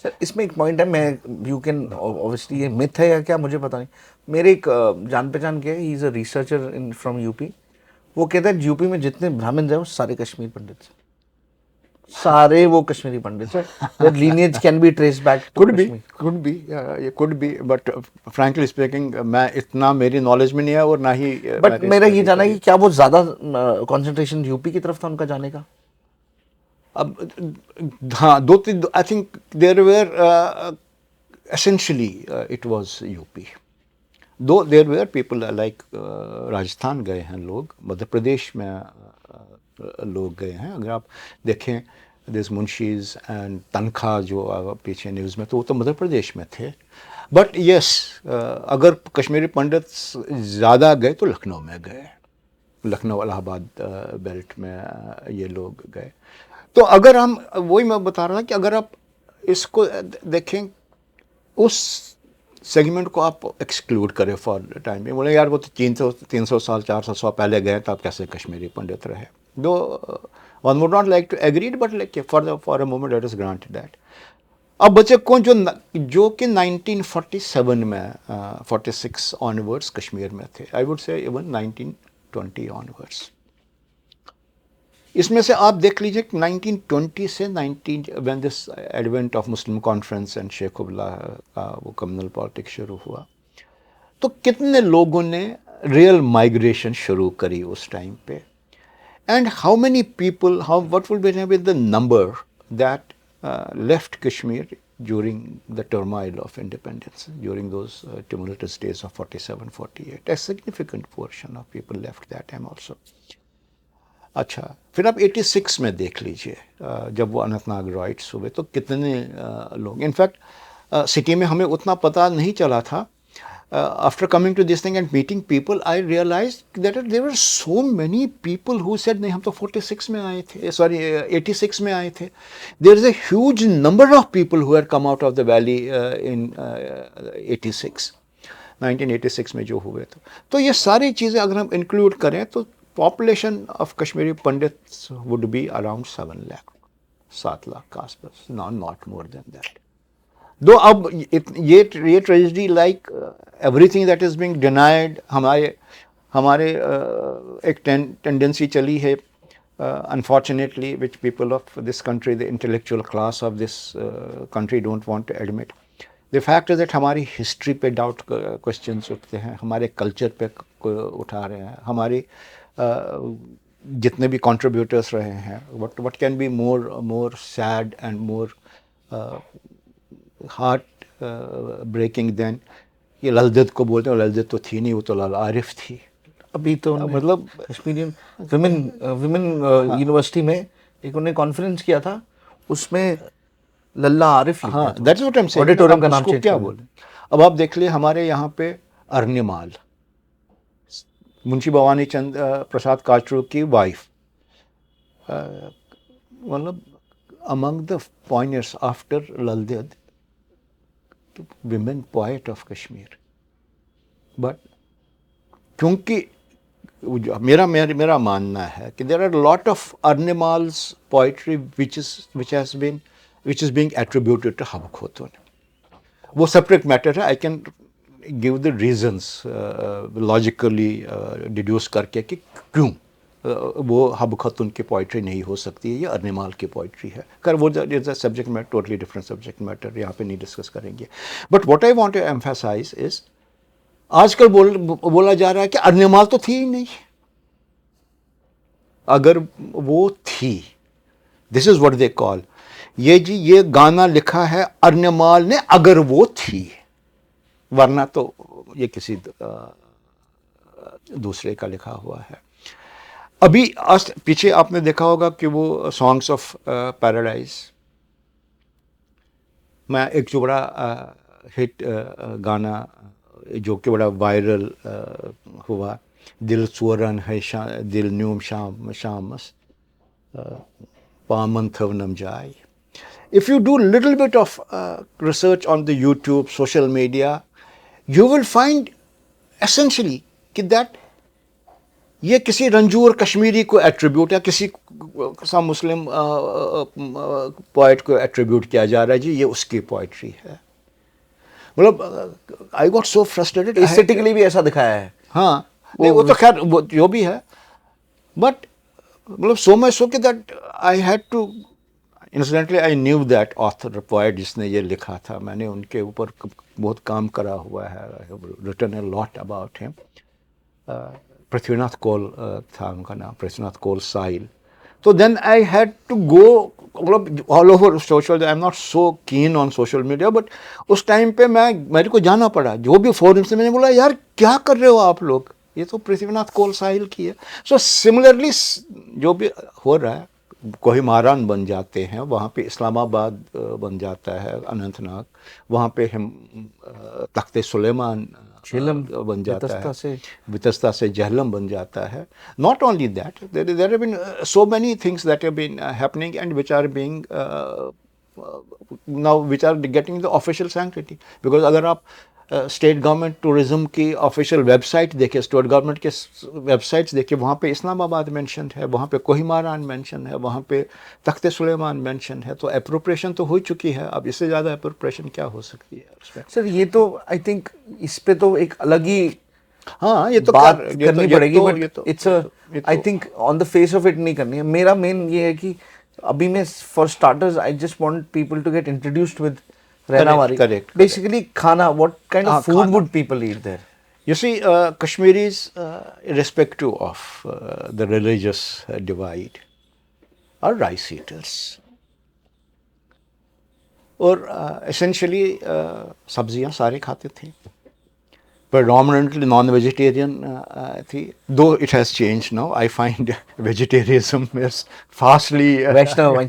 सर इसमें एक पॉइंट है, मैं यू कैन ऑब्वियसली ये मिथ है या क्या मुझे पता नहीं. मेरे एक जान पहचान के he is a researcher in from UP. वो कहता है यूपी में जितने ब्राह्मण हैं वो सारे कश्मीर पंडित हैं, सारे वो कश्मीरी पंडित हैं. Their lineage can be traced back to Kashmir. could be, but frankly speaking, मैं इतना मेरी नॉलेज में नहीं है और ना ही. बट मेरा ये जानना है कि क्या वो ज़्यादा कंसंट्रेशन यूपी की तरफ था उनका जाने का? अब हाँ, दो तीन, I think there were essentially it was UP. Though there were people like Rajasthan गए हैं लोग, मध्य प्रदेश में लोग गए हैं. अगर आप देखें दिस मुंशीज एंड तनखा जो पीछे न्यूज़ में, तो वो तो मध्य प्रदेश में थे. बट यस, अगर कश्मीरी पंडित ज़्यादा गए तो लखनऊ में गए, लखनऊ इलाहाबाद बेल्ट में ये लोग गए. तो अगर हम, वही मैं बता रहा था कि अगर आप इसको देखें, उस सेगमेंट को आप एक्सक्लूड करें फॉर टाइम में, बोले यार वो तो 300 साल 400 साल पहले गए तो आप कैसे कश्मीरी पंडित रहे. Though one would not like to agree, but like for a moment let us grant that. अब बचे कौन जो कि 1947 में 46 ऑनवर्ड्स कश्मीर में थे. I would say even 1920 onwards. इसमें से आप देख लीजिए 1920 से 19 when this advent of Muslim conference and Sheikh Abdullah का वो कम्युनल पॉलिटिक्स शुरू हुआ, तो कितने लोगों ने रियल माइग्रेशन शुरू करी उस टाइम पे. And how many people, what will be the number that left Kashmir during the turmoil of independence, during those tumultuous days of 47-48. A significant portion of people left that time also. अच्छा, फिर आप 86 में देख लीजिए, जब वो Anantnag rights हुए तो कितने लोग, इनफैक्ट सिटी में हमें उतना पता नहीं चला था. After coming to this thing and meeting people, I realized that there were so many people who said नहीं हम तो 46 में आए थे, sorry 86 में आए थे. There is a huge number of people who had come out of the valley in 86, 1986 में जो हुए थे. तो ये सारी चीज़ें अगर हम इंक्लूड करें तो population of Kashmiri Pandits would be around 7 lakh, 7 lakh के आसपास, not more than that. Though अब ये tragedy like everything that is being denied, हमारे एक टेंडेंसी चली है unfortunately which people of this country, the intellectual class of this country don't want to admit. The fact is that हमारी history पे doubt questions उठते हैं, हमारे culture पे उठा रहे हैं, हमारी जितने भी कंट्रीब्यूटर्स रहे हैं. What can be more sad and more heart breaking than ये ललदत को बोलते हैं. ललदत तो थी नहीं, वो तो लाल आरिफ थी. अभी तो मतलब कश्मीरी विमेन यूनिवर्सिटी में एक उन्होंने कॉन्फ्रेंस किया था, उसमें लल्ला आरिफ लिखते हाँ, हैं। That's what I am saying. Auditorium का नाम उसको चेंज क्या कर बोले? अब आप देख लिए हमारे यहाँ पे अर्निमाल, मुंशी भवानी चंद प्रसाद काचरू की वाइफ, मतलब among the pioneers after Lal Ded, women poet of Kashmir. But क्योंकि मेरा मानना है कि there are a lot of Arnimal's poetry which is being attributed to Habu Khotun. वो separate matter है. I can give the reasons logically deduce करके कि क्यों वो हब खतून की पोइट्री नहीं हो सकती है, ये अर्निमाल की पोइट्री है। कर वो is a subject matter, totally different subject matter, यहाँ पे नहीं डिस्कस करेंगे। But what I want to emphasise is, आजकल बोला जा रहा है कि अर्निमाल तो थी ही नहीं। अगर वो थी, this is what they call, ये गाना लिखा है अर्निमाल ने, अगर वो थी, वरना तो ये किसी दूसरे का लिखा हुआ है। अभी पीछे आपने देखा होगा कि वो सॉन्ग्स ऑफ पैराडाइज, मैं एक जो बड़ा हिट गाना जो कि बड़ा वायरल हुआ, दिल चोरन है दिल न्यूम शाम शामस पामन थवनम जाय। If you do a little bit of research on the YouTube, social media, you will find essentially कि that ये किसी रंजूर कश्मीरी को एट्रीब्यूट या किसी मुस्लिम पोइट को एट्रीब्यूट किया जा रहा है, जी ये उसकी पोइट्री है। मतलब I got so frustrated. Aesthetically भी ऐसा दिखाया है। हाँ, नहीं वो तो खैर वो जो भी है, बट मतलब सो मच सो कि that I had to, incidentally I knew that author poet जिसने ये लिखा था, मैंने उनके ऊपर बहुत काम करा हुआ है, written a lot about him. Prithvinath Kol था उनका नाम, पृथ्वीनाथ कोल साहिल। तो then I had to go, मतलब all over social, I am not so keen on social media, but उस टाइम पे मेरे को जाना पड़ा जो भी फोरम से। मैंने बोला यार क्या कर रहे हो आप लोग, ये तो पृथ्वीनाथ कोल साहिल की है। सो सिमिलरली जो भी हो रहा है, कोहिमारान बन जाते हैं, वहाँ पे इस्लामाबाद बन जाता है, अनंतनाग, वहाँ पे हम तख्ते सुलेमान झेलम बन जाता है, से वितस्ता से जहलम बन जाता है। Not only that, there have been so many things that have been happening and which are being now which are getting the official sanctity. Because अगर आप स्टेट गवर्नमेंट टूरिज्म की ऑफिशियल वेबसाइट देखें, स्टेट गवर्नमेंट के websites देखिए, वहाँ पे Islamabad mention है, वहाँ पे कोहिमारान मेंशन है, वहाँ पे तख्ते सुलेमान मेंशन है। तो एप्रोप्रिएशन तो हो चुकी है, अब इससे ज़्यादा एप्रोप्रिएशन क्या हो सकती है? सर ये तो आई थिंक इस पे तो एक अलग ही हाँ, ये तो बात करनी पड़ेगी, बट इट्स आई तो think on the face of it नहीं करनी है। मेरा मेन ये है कि अभी मैं for starters I just want people to get introduced with Renawari. Correct. Basically, khana. What kind of food khana. would people eat there? You see, Kashmiris, irrespective of the religious divide, are rice eaters. और essentially सब्जियां सारे खाते थे, predominantly non-vegetarian थी. Though it has changed now, I find vegetarianism is fastly Vaishnav,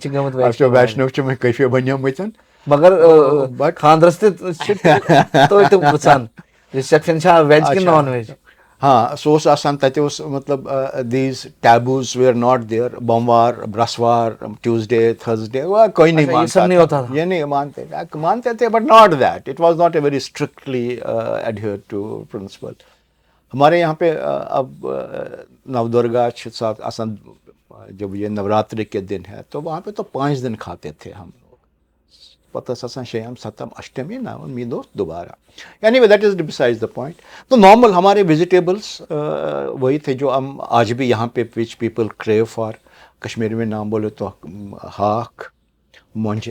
after Vaishnav च मैं cafe बनिया मुझन. मगर बट खानदरस्ते तो इतने पसंद रिसेप्शन शाह वेज के नॉन वेज। हाँ, सोस आसान तते उस मतलब these taboos were not there. Bomvar, Brasvar, Tuesday, Thursday, वह कोई नहीं मानता। ये सब नहीं होता था। ये नहीं मानते थे, but not that. It was not a very strictly adhered to principle. हमारे यहाँ पे अब नवदुर्गा साथ आसान जब ये नवरात्रि के दिन है, तो वहाँ पे तो 5 दिन खाते थे हम। पता ससन शेयम सतम अष्टमी ना मी दोस्त दोबारा। Anyway that is besides the point. तो नॉर्मल हमारे वेजिटेबल्स वही थे जो हम आज भी यहाँ पे which people crave for. Kashmiri में नाम बोले तो हाक, मुंज,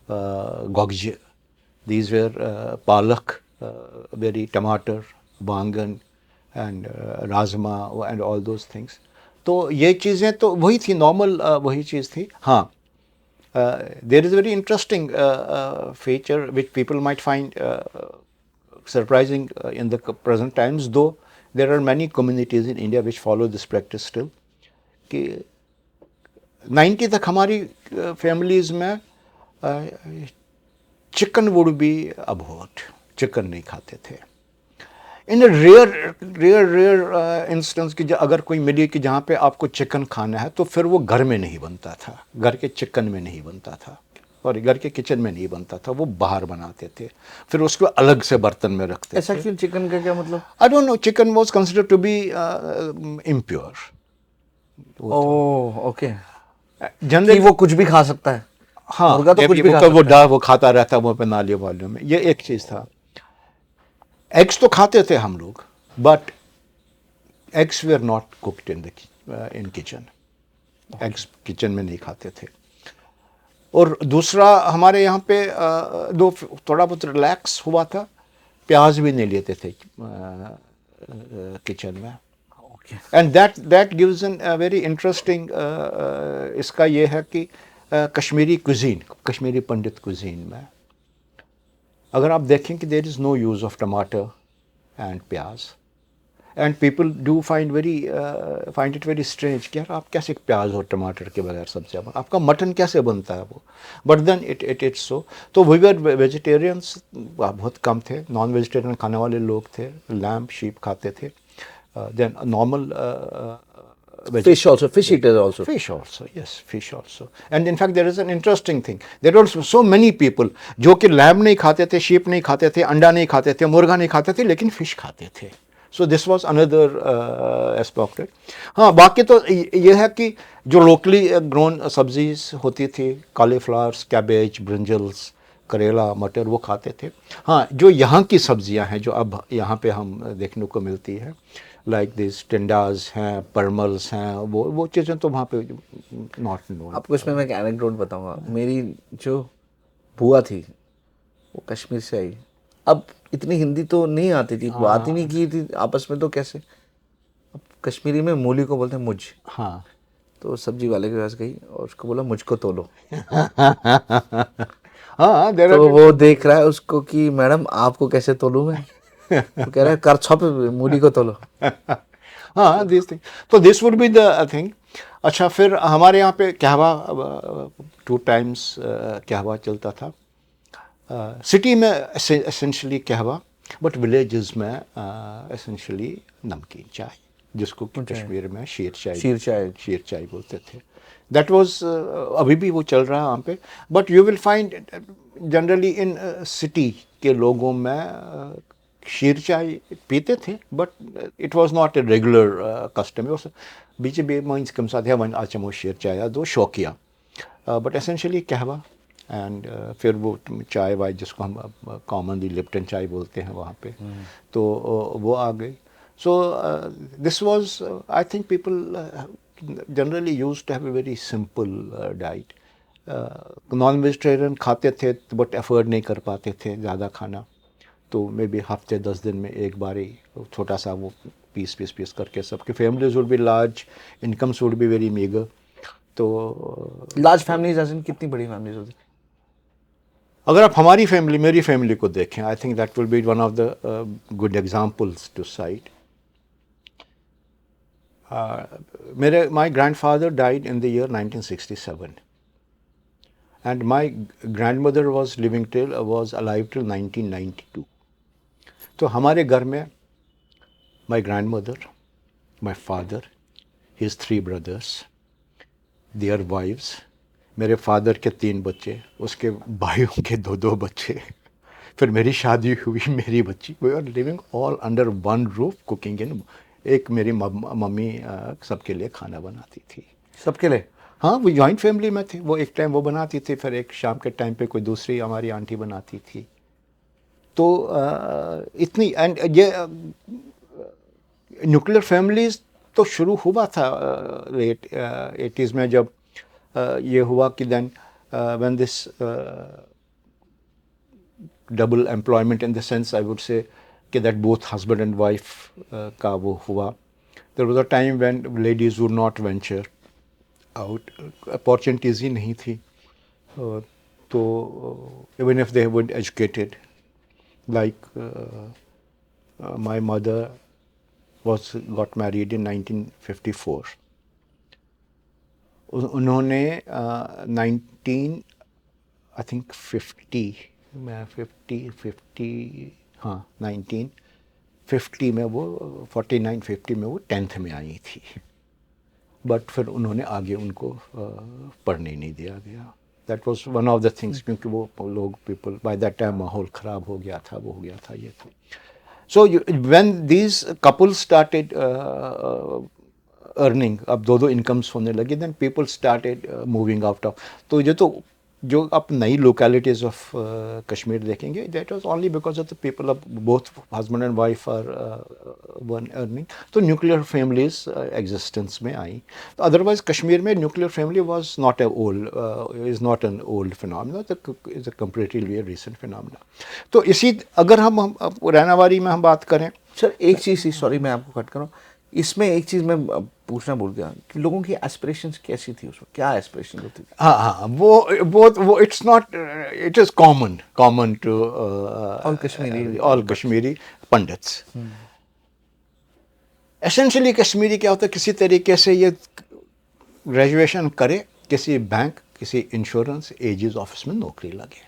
गोगज, दीज वेर पालक, वेरी टमाटर, बैंगन and rajma and all those things. तो ये चीज़ें तो वही थी, नॉर्मल वही चीज़ थी। हाँ, there is a very interesting feature which people might find surprising in the present times, though there are many communities in India which follow this practice still. कि 90 तक हमारी फैमिलीज में चिकन वुड बी अबॉर्ड, चिकन नहीं खाते थे। इन rare instance की अगर कोई मिली कि जहाँ पे आपको चिकन खाना है तो फिर वो घर में नहीं बनता था, घर के चिकन में नहीं बनता था और घर के किचन में नहीं बनता था, वो बाहर बनाते थे, फिर उसको अलग से बर्तन में रखते ऐसा थे। क्यों? चिकन का क्या मतलब? I don't know, chicken was considered to be impure. Oh okay, कि जनरल, वो कुछ भी खा सकता है। हाँ, मुर्गा तो कुछ भी खा वो सकता है। वो खाता रहता वो पे नालियों वालियों में, ये एक चीज़ था। एग्स तो खाते थे हम लोग, but eggs were not cooked in kitchen, eggs kitchen में नहीं खाते थे। और दूसरा हमारे यहाँ पे दो थोड़ा बहुत रिलैक्स हुआ था, प्याज भी नहीं लेते थे किचन में। Okay, and that gives an very interesting, इसका ये है कि कश्मीरी कुजीन, कश्मीरी पंडित कुजीन में अगर आप देखें कि there is no use of tamatar and pyaz, and people do find it very strange कि यार आप कैसे प्याज और टमाटर के बगैर सब्जियाँ आपका मटन कैसे बनता है वो, बट देन इट्स सो। तो वी वर वेजिटेरियंस बहुत कम थे, नॉन वेजिटेरियन खाने वाले लोग थे, लैम्प शीप खाते थे, then normal fish also, fish eaters also. fish also, yes, fish also. And in fact there is an interesting thing, there are so many people जो कि लैम्प नहीं खाते थे, शीप नहीं खाते थे, अंडा नहीं खाते थे, मुर्गा नहीं खाते थे, लेकिन फिश खाते थे। सो दिस वाज अनदर एस्पेक्ट। हाँ, बाकी तो ये है कि जो लोकली ग्रोन सब्जीज होती थी, कॉलीफ्लावर्स, कैबेज, ब्रिंजल्स, करेला, मटर, वो खाते थे। हाँ, जो यहाँ की सब्जियाँ हैं जो अब यहाँ पे हम देखने को मिलती है, लाइक दिस टिंडाज हैं, परमल्स हैं, वो चीज़ें तो वहाँ पे नॉट नोन। आपको इसमें मैं एक एनेक्डोट बताऊंगा। मेरी जो बुआ थी वो कश्मीर से आई। अब इतनी हिंदी तो नहीं आती थी, बात ही नहीं की थी आपस में, तो कैसे? अब कश्मीरी में मूली को बोलते हैं मुझ। हाँ। तो सब्जी वाले के पास गई और उसको बोला मुझको तोलो। हाँ, देर तो आर, वो देख रहा है उसको कि मैडम आपको कैसे तोलूं मैं? वो कह रहा है कर छप, मूली को तोलो। हाँ, दिस थिंग, तो this would be the thing. अच्छा, फिर हमारे यहाँ पे कहवा 2 टाइम्स कहवा चलता था। सिटी में एसेंशली कहवा, बट विलेजेस में एसेंशली नमकीन चाय, जिसको कि चाय। कश्मीर में शीर चाय, शीर चाय। शीर चाय बोलते थे। दैट वाज, अभी भी वो चल रहा है वहाँ पे, but you will find generally in city के लोगों में शीर चाय पीते थे, but it was not a regular custom. बीच मीन्स कम साथ है वन आचमो शीर चाय दो शौकिया, बट एसेंशली कहवा। एंड फिर वो चाय वाय जिसको हम कॉमनली लिप्टन चाय बोलते हैं वहाँ पे, तो वो आ गई। So this was, I think people generally used to have a very simple diet. Non vegetarian खाते थे बट अफोर्ड नहीं कर पाते थे ज़्यादा खाना, तो मे बी हफ्ते 10 दिन में एक बार ही छोटा सा वो पीस करके, सबकी families would be large, incomes would be very meagre. तो लार्ज फैमिलीज एज इन कितनी बड़ी फैमिलीज होती? अगर आप हमारी फैमिली, मेरी फैमिली को देखें, I think that will be one of the good examples to cite. My grandfather died in the year 1967, and my grandmother was alive till 1992. तो हमारे घर में my grandmother, my father, his 3 brothers, their wives, मेरे father के 3 बच्चे, उसके भाइयों के 2 बच्चे, फिर मेरी शादी हुई, मेरी बच्ची, we are living all under one roof, cooking in. एक मेरी मम्मी सबके लिए खाना बनाती थी। सबके लिए? हाँ, वो जॉइंट फैमिली में थे, वो एक टाइम वो बनाती थी, फिर एक शाम के टाइम पे कोई दूसरी हमारी आंटी बनाती थी। तो इतनी, एंड ये न्यूक्लियर फैमिलीज तो शुरू हुआ था लेट 80s में, जब ये हुआ कि then when this double employment, in the sense I would say that both husband husband and वाइफ का वो हुआ। There was a time when ladies would not venture out, opportunities ही नहीं थी। तो even if they were educated, like my mother got married in 1954. उन्होंने 19 I think 50 में 50 हाँ 1950 में वो 49-50 में वो 10th में आई थी, बट फिर उन्होंने आगे उनको पढ़ने नहीं दिया गया। That was one of the things, क्योंकि वो लोग पीपल बाय दैट टाइम माहौल ख़राब हो गया था, वो हो गया था, ये था। So when these couple started earning, अब दो इनकम्स होने लगी, then people started moving out of. तो ये तो जो आप नई लोकेलिटीज ऑफ कश्मीर देखेंगे, that was only because of the people of both husband and wife are one earning. तो न्यूक्लियर फैमिलीज एग्जिस्टेंस में आई। तो अदरवाइज कश्मीर में nuclear family was not a old, is not an old phenomena, is a comparatively recent phenomena. तो इसी, अगर हम रैनावारी में हम बात करें। सर एक चीज़, सॉरी मैं आपको कट करूँ, इसमें एक चीज़ मैं पूछना भूल गया कि लोगों की एस्पिरेशंस कैसी थी उसमें, क्या एस्पिरेशन होती थी? हाँ हाँ, वो it's not, it is common to all Kashmiri Pandits. Essentially Kashmiri क्या होता है, किसी तरीके से ये ग्रेजुएशन करे, किसी बैंक, किसी इंश्योरेंस एजेस ऑफिस में नौकरी लगे।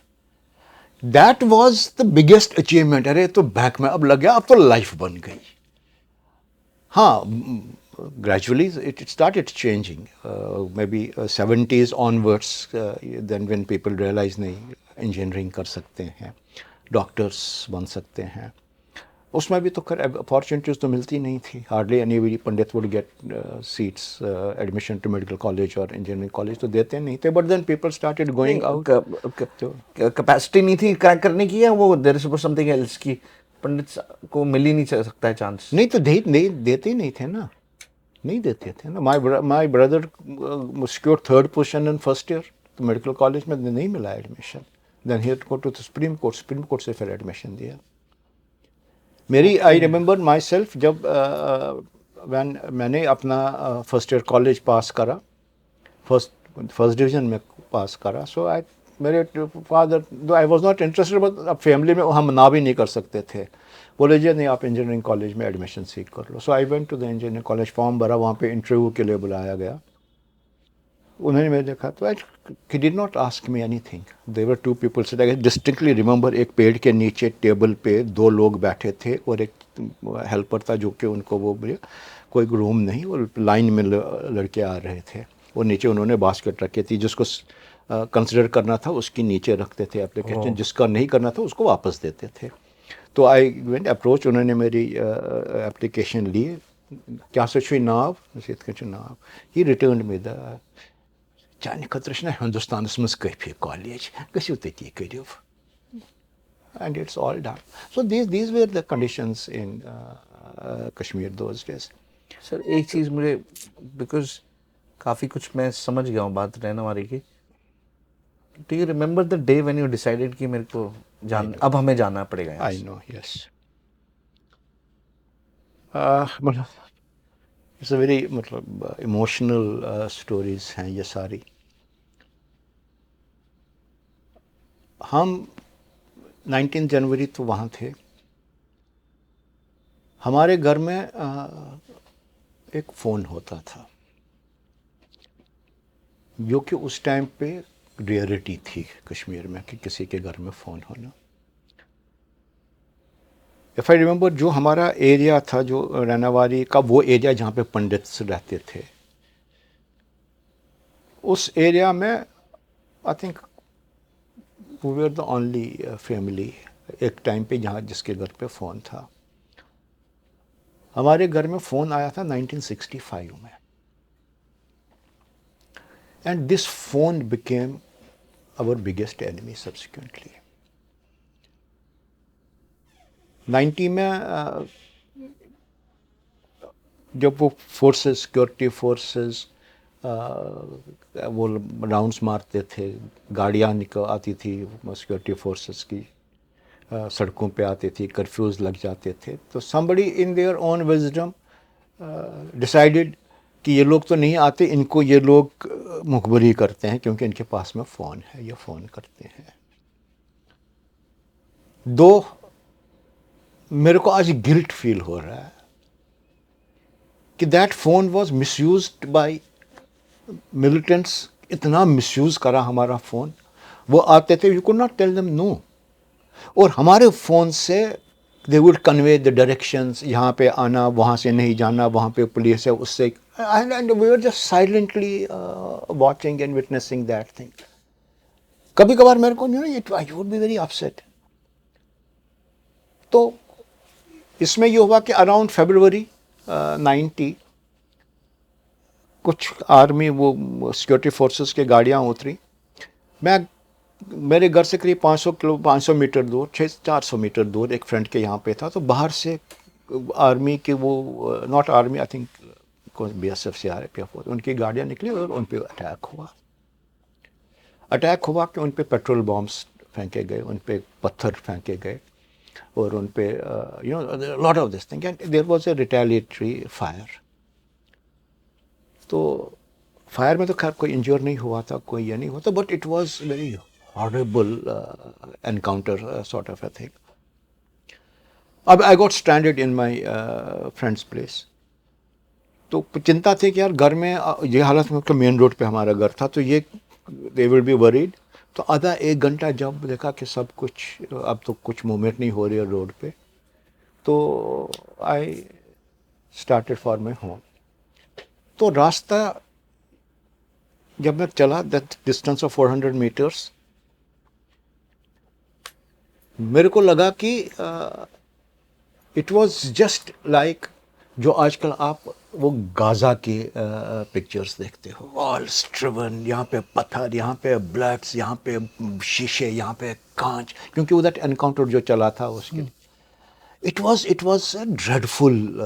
That was the biggest achievement. अरे तो बैंक में अब लग गया, अब तो लाइफ बन गई। हाँ, gradually it started changing, maybe 70s onwards, then when people realized नहीं इंजीनियरिंग कर सकते हैं, डॉक्टर्स बन सकते हैं, उसमें भी तो खैर अपॉर्चुनिटीज़ तो मिलती नहीं थी। Hardly any Pandit would get seats, admission to medical college और इंजीनियरिंग कॉलेज तो देते नहीं थे, but then people started going out. Capacity नहीं थी क्रैक करने की, या वो देयर इज समथिंग एल्स की पंडित को मिल ही नहीं सकता है चांस? नहीं तो देते ही नहीं थे ना, नहीं देते थे ना। My brother secured 3rd position in first year, तो मेडिकल कॉलेज में नहीं मिला admission. Then he had to go to supreme court से फिर एडमिशन दिया। मेरी आई रिमेंबर माई सेल्फ, जब व्हेन मैंने अपना फर्स्ट ईयर कॉलेज पास करा, फर्स्ट डिवीजन में पास करा, सो मेरे father, I was not interested, but अब फैमिली में हम ना भी नहीं कर सकते थे। बोले जी नहीं, आप इंजीनियरिंग कॉलेज में एडमिशन सीख कर लो। So I went to the engineering college, form भरा, वहाँ पे इंटरव्यू के लिए बुलाया गया। उन्होंने मैं देखा तो he did not ask me anything. There were 2 people sit, I distinctly remember, एक पेड़ के नीचे टेबल पे 2 लोग बैठे थे और एक हेल्पर था जो कि उनको वो कोई रूम नहीं, वो लाइन में लड़के आ रहे थे, और नीचे उन्होंने बास्केट रखी थी, जिसको कंसिडर करना था उसकी नीचे रखते थे एप्लीकेशन, जिसका नहीं करना था उसको वापस देते थे। तो आई वेंट अप्रोच, उन्होंने मेरी एप्लीकेशन ली, क्या सच हुई नाव नाव, ही रिटर्न में द चाने खतर हिंदुस्तान मज काफी कॉलेज गो तती करो, and it's all done. So these were the conditions in Kashmir those days. Sir एक चीज़ मुझे, बिकॉज काफ़ी कुछ मैं समझ गया हूँ बात रैनावारी की, do you remember the day when you decided कि मेरे को अब हमें जाना पड़ेगा यहाँ आई से? No, yes. मतलब इट्स अ वेरी, मतलब इमोशनल स्टोरीज हैं ये सारी। हम 19 जनवरी तो वहाँ थे। हमारे घर में एक फ़ोन होता था, जो कि उस टाइम पे रेयरिटी थी कश्मीर में कि किसी के घर में फ़ोन होना। इफ़ आई रिमेंबर, जो हमारा एरिया था, जो रैनावारी का वो एरिया जहाँ पे पंडित्स रहते थे, उस एरिया में I think we were the only family एक टाइम पे जहाँ जिसके घर पे फ़ोन था। हमारे घर में फ़ोन आया था 1965 में, and this phone became our biggest enemy subsequently. 90 में जब वो फोर्सेस, सिक्योरिटी फोर्सेस वो राउंड्स मारते थे, गाड़ियाँ निकल आती थी सिक्योरिटी फोर्सेस की, सड़कों पे आती थी, कर्फ्यूज़ लग जाते थे, तो somebody in their own wisdom decided कि ये लोग तो नहीं आते, इनको ये लोग मुखबरी करते हैं क्योंकि इनके पास में फ़ोन है, ये फ़ोन करते हैं। दो, मेरे को आज गिल्ट फील हो रहा है कि that phone was misused by militants इतना मिसयूज़ करा हमारा फ़ोन, वो आते थे, you could not tell them no, और हमारे फ़ोन से they would convey the directions, यहाँ पे आना, वहाँ से नहीं जाना, वहाँ पे पुलिस है, उससे, and we were just silently watching and witnessing that thing. कभी कभार मेरे को it I would be very upset. तो इसमें ये हुआ कि अराउंड February 90 कुछ आर्मी वो सिक्योरिटी फोर्सेस के गाड़ियाँ उतरी. मैं मेरे घर से करीब 500 मीटर दूर, 400 मीटर दूर एक फ्रेंड के यहाँ पे था. तो बाहर से आर्मी के वो, not army, I think BSF CRPF, उनकी गाड़ियाँ निकली और उन पर अटैक हुआ कि उन पर पेट्रोल बॉम्ब्स फेंके गए, उन पर पत्थर फेंके गए, और उन पे lot of this thing, and there was a retaliatory fire. तो फायर में तो खैर कोई इंजर नहीं हुआ था, कोई ये नहीं होता, but it was very horrible encounter sort of a thing. अब I got stranded in my friend's place. तो चिंता थी कि यार घर में ये हालत में, मेन रोड पे हमारा घर था, तो ये दे विल बी वरीड. तो आधा एक घंटा जब देखा कि सब कुछ, अब तो कुछ मूवमेंट नहीं हो रही है रोड पे, तो I started for my home. तो रास्ता जब मैं चला, दैट डिस्टेंस ऑफ 400 मीटर्स, मेरे को लगा कि इट वाज जस्ट लाइक जो आजकल आप वो गाजा के पिक्चर्स देखते हो, ऑल स्ट्रिवन, यहाँ पे पत्थर, यहाँ पे ब्लड्स, यहाँ पे शीशे, यहाँ पे कांच, क्योंकि वो दैट एनकाउंटर जो चला था उसके लिए. It was a dreadful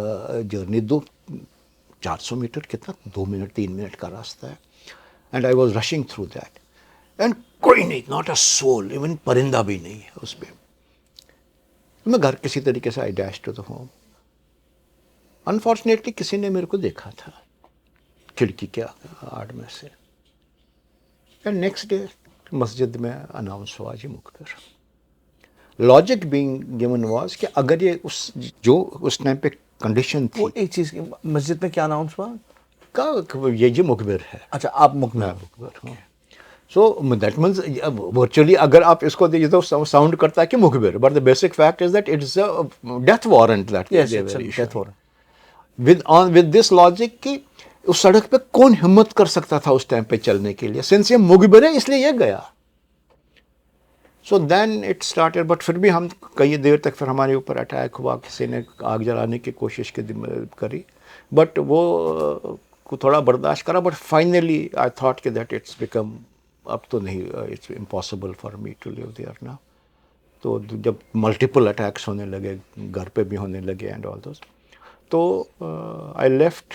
journey. 400 metre कितना, 2 मिनट 3 मिनट का रास्ता है, and I was rushing through that, and कोई नहीं, नॉट अ सोल, इवन परिंदा भी नहीं है उस पर. मैं घर किसी तरीके से I dash to the home. Unfortunately किसी ने मेरे को देखा था खिड़की के आड़ में से, एंड नेक्स्ट डे मस्जिद में अनाउंस हुआ जी मुखबिर. लॉजिक बीइंग गिवन वाज कि अगर ये उस टाइम पे कंडीशन थी, वो एक चीज, मस्जिद में क्या अनाउंस हुआ का ये जी मुखबिर है. अच्छा, आप मुखबिर मुखबिर. सो दैट मीन्स वर्चुअली अगर आप इसको ये तो साउंड करता है कि मुखबिर, but the basic fact is that it's a death warrant that death warrant. With this logic कि उस सड़क पे कौन हिम्मत कर सकता था उस टाइम पे चलने के लिए, सिंस ये मुखबिर है इसलिए ये गया. So then it started, but फिर भी हम कई देर तक, फिर हमारे ऊपर अटैक हुआ, किसी ने आग जलाने की कोशिश करी, बट वो को थोड़ा बर्दाश्त करा. बट फाइनली आई थॉट कि दैट इट्स बिकम, अब तो नहीं, it's impossible for me to live there now. तो जब मल्टीपल अटैक्स होने लगे, घर पे भी होने लगे एंड ऑल दोस, तो I left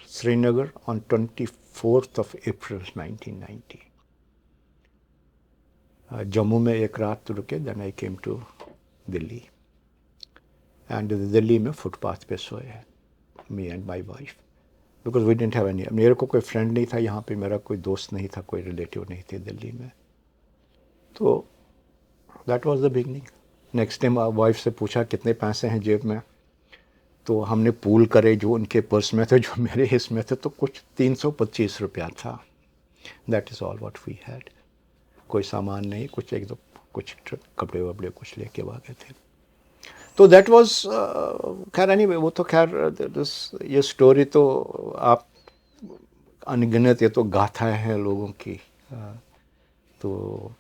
Srinagar on 24th of April 1990. Jammu में एक रात रुके, then I came to Delhi, and Delhi में फुटपाथ पे सोए, me and my wife, because we didn't have any. मेरे को कोई फ्रेंड नहीं था यहाँ पे, मेरा कोई दोस्त नहीं था, कोई रिलेटिव नहीं थे दिल्ली में. तो that was the beginning. Next time wife से पूछा कितने पैसे हैं जेब में, तो हमने पूल करे, जो उनके पर्स में थे, जो मेरे हिस्से में थे, तो कुछ 325 रुपया था. That is all what we had. कोई सामान नहीं, कुछ एक दो कुछ कपड़े वपड़े कुछ लेके भागे थे. तो दैट वाज, खैर एनीवे, वो तो खैर ये स्टोरी तो आप अनगिनत, ये तो गाथाएं हैं लोगों की. तो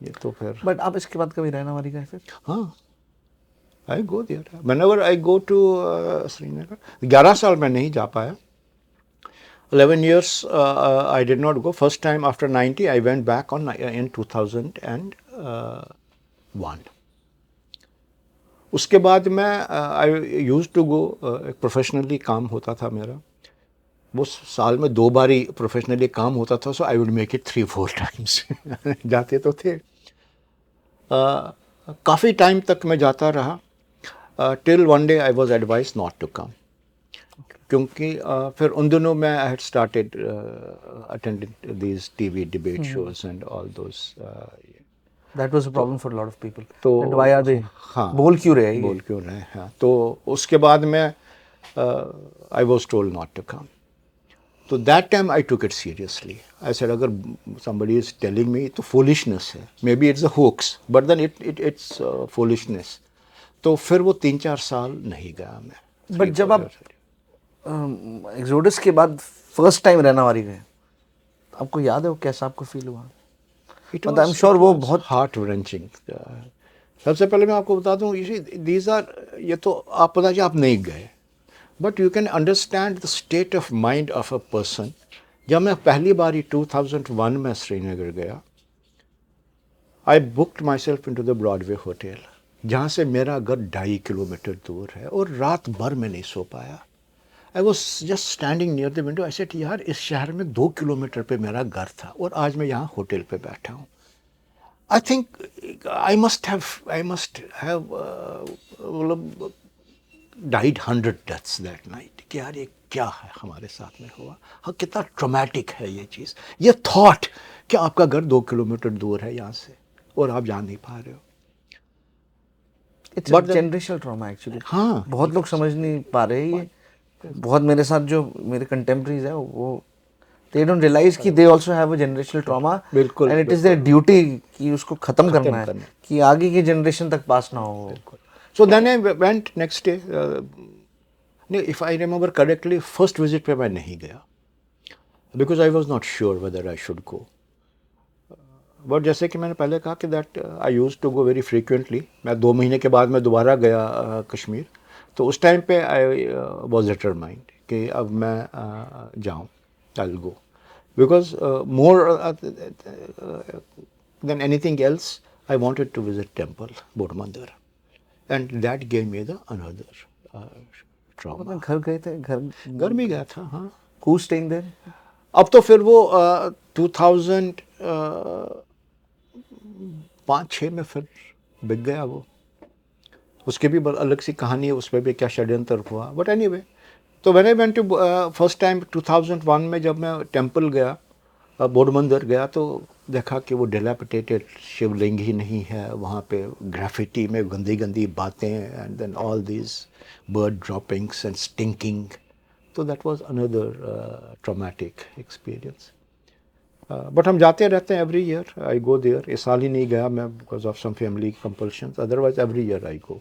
ये तो फिर, बट आप इसके बाद कभी रहना वाली गए फिर? हाँ, I go there whenever I go to Srinagar. 11 साल मैं नहीं जा पाया. 11 years I did not go. First time after 90 I went back in 2001. उसके बाद मैं आई यूज टू गो, प्रोफेशनली काम होता था मेरा, वो साल में 2 बार ही प्रोफेशनली काम होता था. So I would make it 3-4 times. जाते तो थे. काफ़ी टाइम तक मैं जाता रहा, till one day I was advise not to come, क्योंकि फिर उन दिनों में I had started attending these TV debate shows and all those. That was a problem for a lot of people. तो And why are they? हाँ, बोल क्यों रहे हैं? बोल क्यों रहे हैं. हाँ, तो उसके बाद मैं I was told not to come. So that time I took it seriously. I said, agar somebody is telling me, तो foolishness है. Maybe it's a hoax, but then it's foolishness. तो फिर वो 3-4 साल नहीं गया मैं. बट जब आप एक्सोडस के बाद फर्स्ट टाइम रहनावारी गए, आपको याद है वो कैसा आपको फील हुआ? मतलब आई एम श्योर वो बहुत हार्ट wrenching. सबसे पहले मैं आपको बता दूं, these are, ये तो आप पता है आप नहीं गए, but you can understand the state of mind of a person. जब मैं पहली बार 2001 में श्रीनगर गया, I booked myself into the Broadway hotel, जहाँ से मेरा घर 2.5 किलोमीटर दूर है, और रात भर में नहीं सो पाया. I was just standing near the window. I said यार, इस शहर में 2 किलोमीटर पे मेरा घर था और आज मैं यहाँ होटल पे बैठा हूँ. I think I must have मतलब died 100 deaths that night. कि यार ये क्या है हमारे साथ में हुआ. हाँ, कितना ट्रॉमेटिक है ये चीज़, ये थॉट कि आपका घर 2 किलोमीटर दूर है यहाँ से और आप जा नहीं पा रहे हो. It's generational trauma actually. हाँ, बहुत लोग समझ नहीं पा रहे ये. बहुत मेरे साथ जो मेरे कंटेम्प्रेरीज है वो they don't realize कि they also have a generational trauma. बिल्कुल. And it is their duty कि उसको खत्म करना है कि आगे की जनरेशन तक पास ना हो. So then I went next day. If I remember correctly, first visit पे मैं नहीं गया because I was not sure whether I should go. But जैसे कि मैंने पहले कहा कि that I used to go very frequently. मैं 2 महीने के बाद मैं दोबारा गया कश्मीर. तो उस टाइम पे I was determined कि अब मैं जाऊँ. I'll go because more than anything else, I wanted to visit temple Bodh and that gave me the another trauma. घर गए थे, घर में गया था. हाँ. Who's staying there? अब तो फिर वो 2005-06 में फिर बिक गया वो. उसकी भी अलग सी कहानी है, उसमें भी क्या षड्यंत्र हुआ. बट एनीवे, तो when I went to first time 2001 में जब मैं टेम्पल गया, बोध मंदिर गया, तो देखा कि वो डिलेपिटेटेड शिवलिंग ही नहीं है. वहाँ पे ग्राफिटी में गंदी गंदी बातें and then all these bird droppings and stinking. तो that was another traumatic experience. But हम जाते रहते हैं every year. I go there. इस साल ही नहीं गया मैं because of some family compulsions. Otherwise every year I go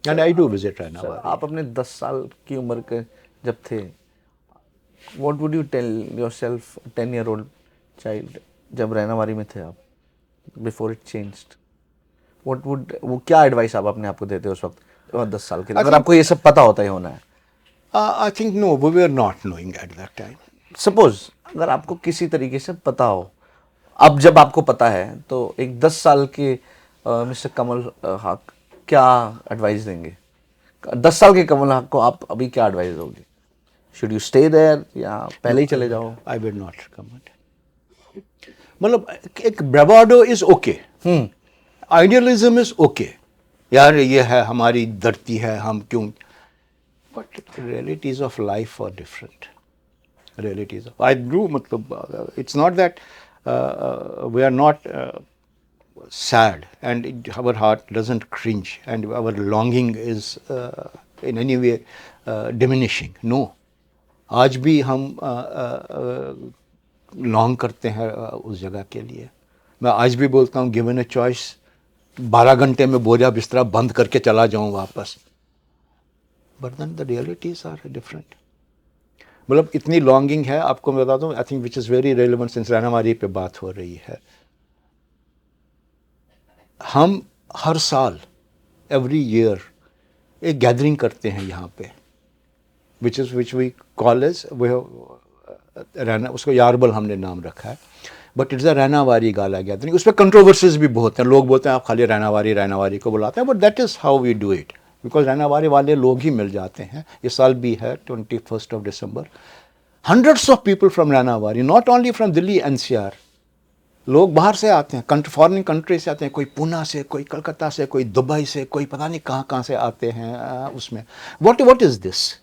and I do visit Rainawari. आप अपने 10 साल की उम्र के जब थे, what would you tell yourself 10-year-old child जब रहनावारी में थे आप, बिफोर इट चेंज्ड? वो क्या एडवाइस आप अपने आप को देते हो उस वक्त 10 साल के, अगर आपको ये सब पता होता ही होना है? I think no, we were not knowing at that time. Suppose अगर आपको किसी तरीके से पता हो, अब जब आपको पता है, तो एक 10 साल के मिस्टर कमल हक क्या एडवाइस देंगे? 10 साल के कमल हक को आप अभी क्या एडवाइस दोगे? शुड यू स्टे देयर या पहले ही चले जाओ? I will not recommend. मतलब एक bravado is okay, idealism is okay. यार ये है हमारी धरती है, हम क्यों. But realities of life are different. Realities of I do, मतलब it's not that we are not sad and our heart doesn't cringe and our longing is in any way diminishing. No, आज भी हम long करते हैं उस जगह के लिए. मैं आज भी बोलता हूँ, गिवन अ चॉइस 12 घंटे में बोझा बिस्तरा बंद करके चला जाऊँ वापस. But then the realities are different. मतलब इतनी लॉन्गिंग है. आपको मैं बता दूँ, I think which is very relevant since Rainawari पे बात हो रही है. हम हर साल एवरी ईयर एक गैदरिंग करते हैं यहाँ पे, विच वी कॉल एज रहना, उसको यारबल हमने नाम रखा है. But it's a Rainawari gala gathering. उस पर कंट्रोवर्सीज भी बहुत हैं. लोग बोलते हैं आप खाली रहनावारी को बुलाते हैं, but that is how we do it because Rainawari वाले लोग ही मिल जाते हैं. इस साल भी है 21 December. Hundreds of people from Rainawari, not only from Delhi NCR. लोग बाहर से आते हैं, फॉरेन कंट्री से आते हैं. कोई पूना से, कोई कलकत्ता से, कोई दुबई से, कोई पता नहीं कहाँ से आते हैं. उसमें व्हाट इज़ दिस?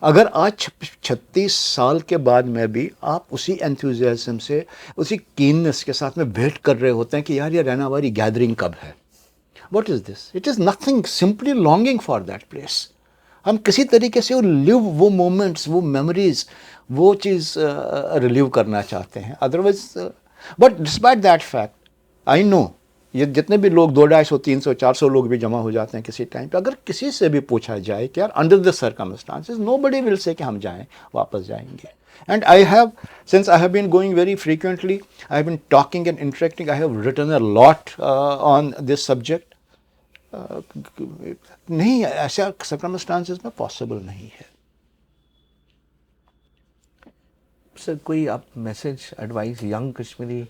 अगर आज 36 साल के बाद में भी आप उसी एंथुजियाज्म से, उसी कीननेस के साथ में वेट कर रहे होते हैं कि यार ये रहनावारी गैदरिंग कब है. What is this? It is nothing, simply longing for that place. हम किसी तरीके से वो मोमेंट्स, वो मेमोरीज, वो चीज़ रिलीव करना चाहते हैं। Otherwise but despite that fact I know, ये जितने भी लोग 200, 300, 400 लोग भी जमा हो जाते हैं किसी टाइम पे, अगर किसी से भी पूछा जाए कि यार under the circumstances nobody will say कि हम जाएं, वापस जाएंगे। And I have, since I have been going very frequently, I have been talking and interacting, I have written a lot on this subject. नहीं, ऐसा सर्कमस्टांसेस में possible नहीं है। सर कोई आप मैसेज, एडवाइस यंग कश्मीरी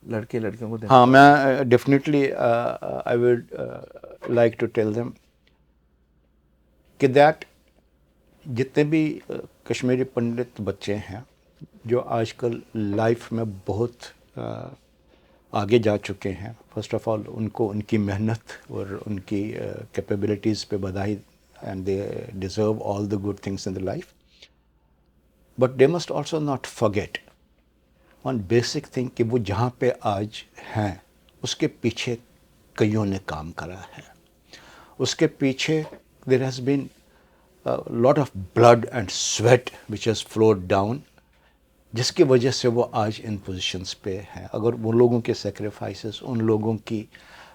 लड़के लड़कियों को देना? हाँ, मैं definitely I would like to tell them कि दैट जितने भी कश्मीरी पंडित बच्चे हैं जो आजकल लाइफ में बहुत आगे जा चुके हैं, फर्स्ट ऑफ ऑल उनको उनकी मेहनत और उनकी कैपेबिलिटीज़ पे बधाई, and they deserve all the good things in the life, but they must also not forget one basic thing कि वो जहाँ पे आज हैं उसके पीछे कईयों ने काम करा है, उसके पीछे there has been lot of blood and sweat which has flowed down, जिसकी वजह से वो आज इन पोजीशंस पे हैं। अगर उन लोगों के सेक्रीफाइसेस, उन लोगों की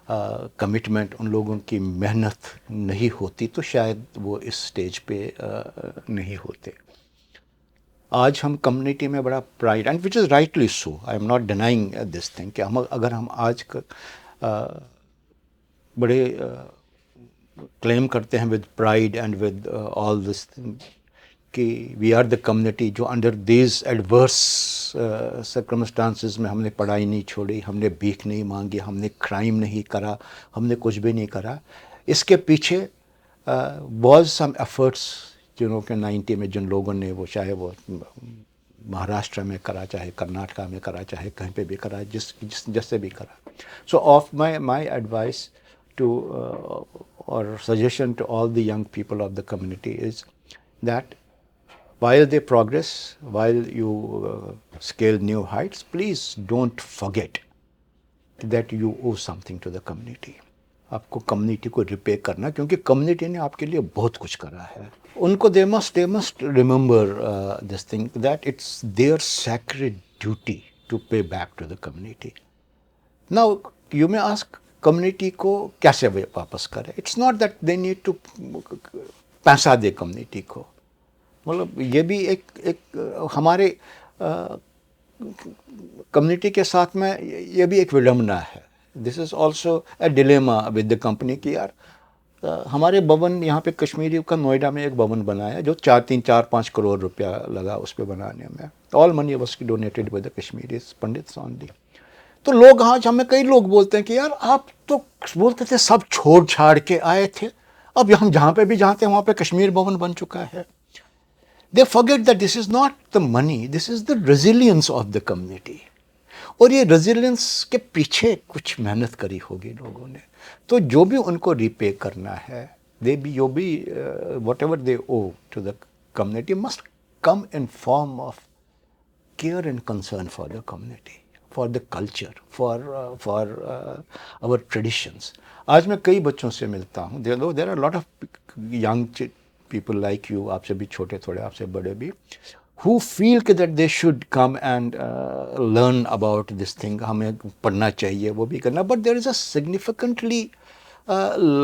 कमिटमेंट, उन लोगों की मेहनत नहीं होती तो शायद वो इस स्टेज पे नहीं होते। आज हम कम्युनिटी में बड़ा pride, and which is rightly so, I am not denying this thing, कि अगर हम आज बड़े क्लेम करते हैं with pride and with all this thing कि वी आर द कम्युनिटी जो अंडर दीज एडवर्स सर्कमस्टांसेस में हमने पढ़ाई नहीं छोड़ी, हमने भीख नहीं मांगी, हमने क्राइम नहीं करा, हमने कुछ भी नहीं करा, इसके पीछे वॉज सम एफर्ट्स जिनों के 90 में जिन लोगों ने वो, चाहे वो महाराष्ट्र में करा, चाहे कर्नाटका में करा, चाहे कहीं पे भी करा, जिससे भी करा। So of my advice to और suggestion to all the young people of the community is that while they progress, while you scale new heights, please don't forget that you owe something to the community. आपको community को repay करना, क्योंकि community ने आपके लिए बहुत कुछ करा है। उनको they must remember this thing that it's their sacred duty to pay back to the community. Now you may ask community को कैसे वापस करें? It's not that they need to पैसा दे कम्युनिटी को, मतलब ये भी एक हमारे कम्युनिटी के साथ में ये भी एक विडम्बना है। This is also a dilemma with the company कि यार हमारे भवन यहाँ पे कश्मीरी का नोएडा में एक भवन बनाया जो 4-5 करोड़ रुपया लगा उस पर बनाने में। All money was donated by the Kashmiri pandits only. तो लोग आज हमें कई लोग बोलते हैं कि यार आप तो बोलते थे सब छोड़ छाड़ के आए थे, अब हम जहाँ पे भी जाते हैं वहाँ पे कश्मीर भवन बन चुका है। They forget that this is not the money, this is the resilience of the community. और ये resilience के पीछे कुछ मेहनत करी होगी लोगों ने, तो जो भी उनको रिपे करना है, whatever they owe to the community must come in form of care and concern for the community, for the culture, for our traditions. आज मैं कई बच्चों से मिलता हूँ, there are a lot of young people like you, आपसे भी छोटे थोड़े, आपसे बड़े भी, who feel that they should come and learn about this thing, हमें पढ़ना चाहिए, वो भी करना, but there is a significantly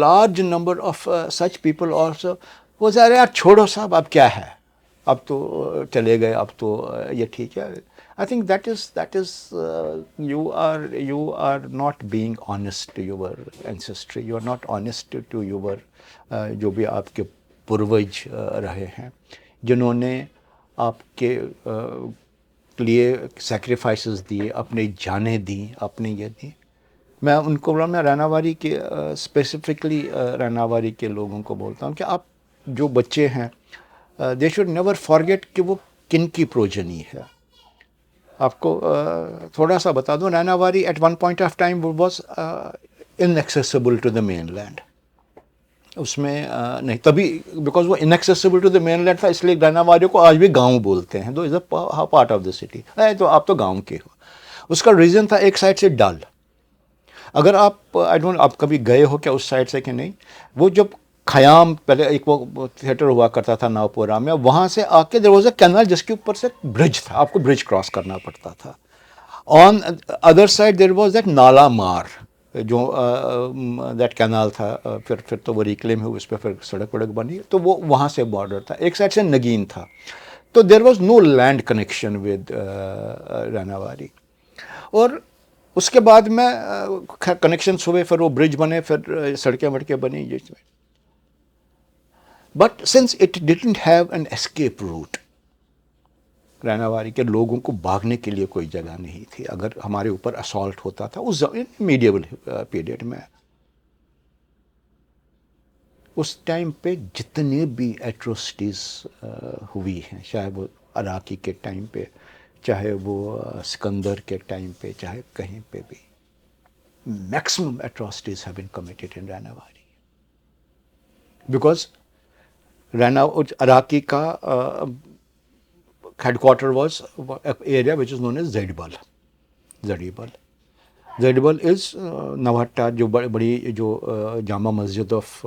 large number of such people also वो अरे यार छोड़ो साहब, अब क्या है, अब तो चले गए, अब तो ये ठीक है। I think that is you are not being honest to your ancestry, you are not honest to your जो भी आपके पूर्वज रहे हैं, जिन्होंने आपके लिए सैक्रिफाइसेस दिए, अपने जाने दी, अपने ये दी। मैं उनको बोला, मैं रैनावारी के स्पेसिफिकली रैनावारी के लोगों को बोलता हूँ कि आप जो बच्चे हैं दे शुड नेवर फॉरगेट कि वो किन की प्रोजनी है। आपको थोड़ा सा बता दूँ, Rainawari at one point of time was inaccessible to the mainland. उसमें नहीं, तभी बिकॉज वो inaccessible to the mainland था, इसलिए रैनावारी को आज भी गांव बोलते हैं, दो is a part of the city. तो आप तो गांव के हो। उसका रीज़न था एक साइड से डल, अगर आप आई डोंट आप कभी गए हो क्या उस साइड से कि नहीं, वो जब खयाम पहले एक वो थिएटर हुआ करता था नावपुरा में, वहाँ से आके देयर वाज अ कैनाल जिसके ऊपर से ब्रिज था, आपको ब्रिज क्रॉस करना पड़ता था. On other side there was that nallah Mar, जो दैट कैनाल था. फिर तो वो रिक्लेम हुई, उस पर फिर सड़क वड़क बनी, तो वो वहाँ से बॉर्डर था. एक साइड से नगीन था. तो there was no land connection with Rainawari. और उसके बाद में कनेक्शन हुए, फिर वो ब्रिज बने, फिर सड़कें वड़कें बनी. But since it didn't have an escape route, Rainawari के लोगों को भागने के लिए कोई जगह नहीं थी. अगर हमारे ऊपर असॉल्ट होता था उस मीडिएवल पीरियड में, उस टाइम पे जितने भी एट्रोसिटीज़ हुई हैं, चाहे वो अराकी के टाइम पे, चाहे वो सिकंदर के टाइम पे, चाहे कहीं पे भी, maximum atrocities have been committed in Rainawari. Because अराकी का headquarter was area which is known as Zadibal. Zadibal is Nawhatta, जो बड़ी जो जामा मस्जिद ऑफ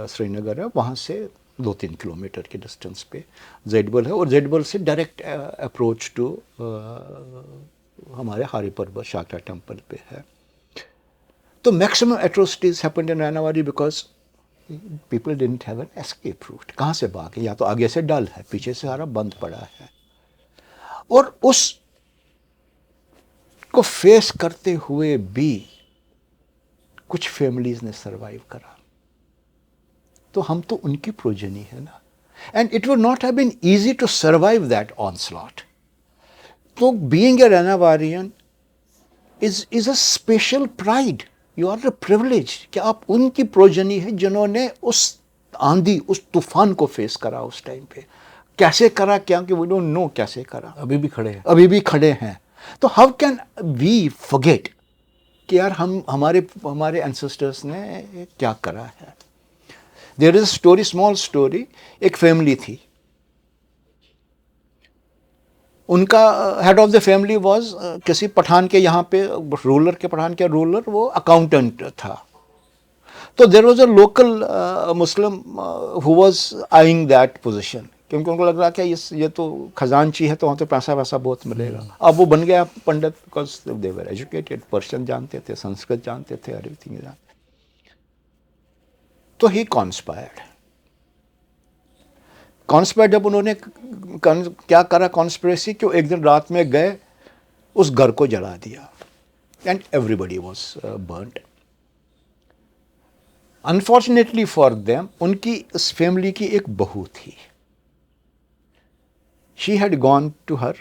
श्रीनगर है, वहाँ से 2-3 किलोमीटर के डिस्टेंस पे ज़ेडबल है. और ज़ेडबल से डायरेक्ट अप्रोच टू हमारे हारी पर्वत शाक्रा टेम्पल पे है. तो maximum atrocities happened in Rainawari because people didn't have an escape route. कहाँ से भागे? या तो आगे से डल है, पीछे से सारा बंद पड़ा है. और उस को फेस करते हुए भी कुछ फैमिलीज ने सरवाइव करा. तो हम तो उनकी प्रोजनी है ना. And it would not have been easy to survive that onslaught. तो being a Rainawarian is a special pride. You are a privilege कि आप उनकी प्रोजनी है जिन्होंने उस आंधी, उस तूफान को फेस करा उस टाइम पे. कैसे करा, क्या कि वी डोंट नो कैसे करा. अभी भी खड़े हैं. अभी भी खड़े हैं. तो हाउ कैन वी फॉरगेट कि यार हमारे एंसेस्टर्स ने क्या करा है. There is a story, small story. एक फैमिली थी, उनका head of the family was किसी पठान के, यहाँ पे रूलर के, पठान के रूलर, वो अकाउंटेंट था. तो there was a local Muslim who was eyeing that position, क्योंकि उनको लग रहा कि ये तो खजानची है, तो वहाँ तो पैसा वैसा बहुत मिलेगा. अब वो बन गया pandit, because they were educated, Persian जानते थे, संस्कृत जानते थे, एवरीथिंग जानते. तो ही कॉन्स्पायर्ड. जब उन्होंने क्या करा कॉन्स्पिरेसी, कि एक दिन रात में गए, उस घर को जला दिया. And everybody was burned. Unfortunately for them, उनकी इस फैमिली की एक बहू थी. She had gone to her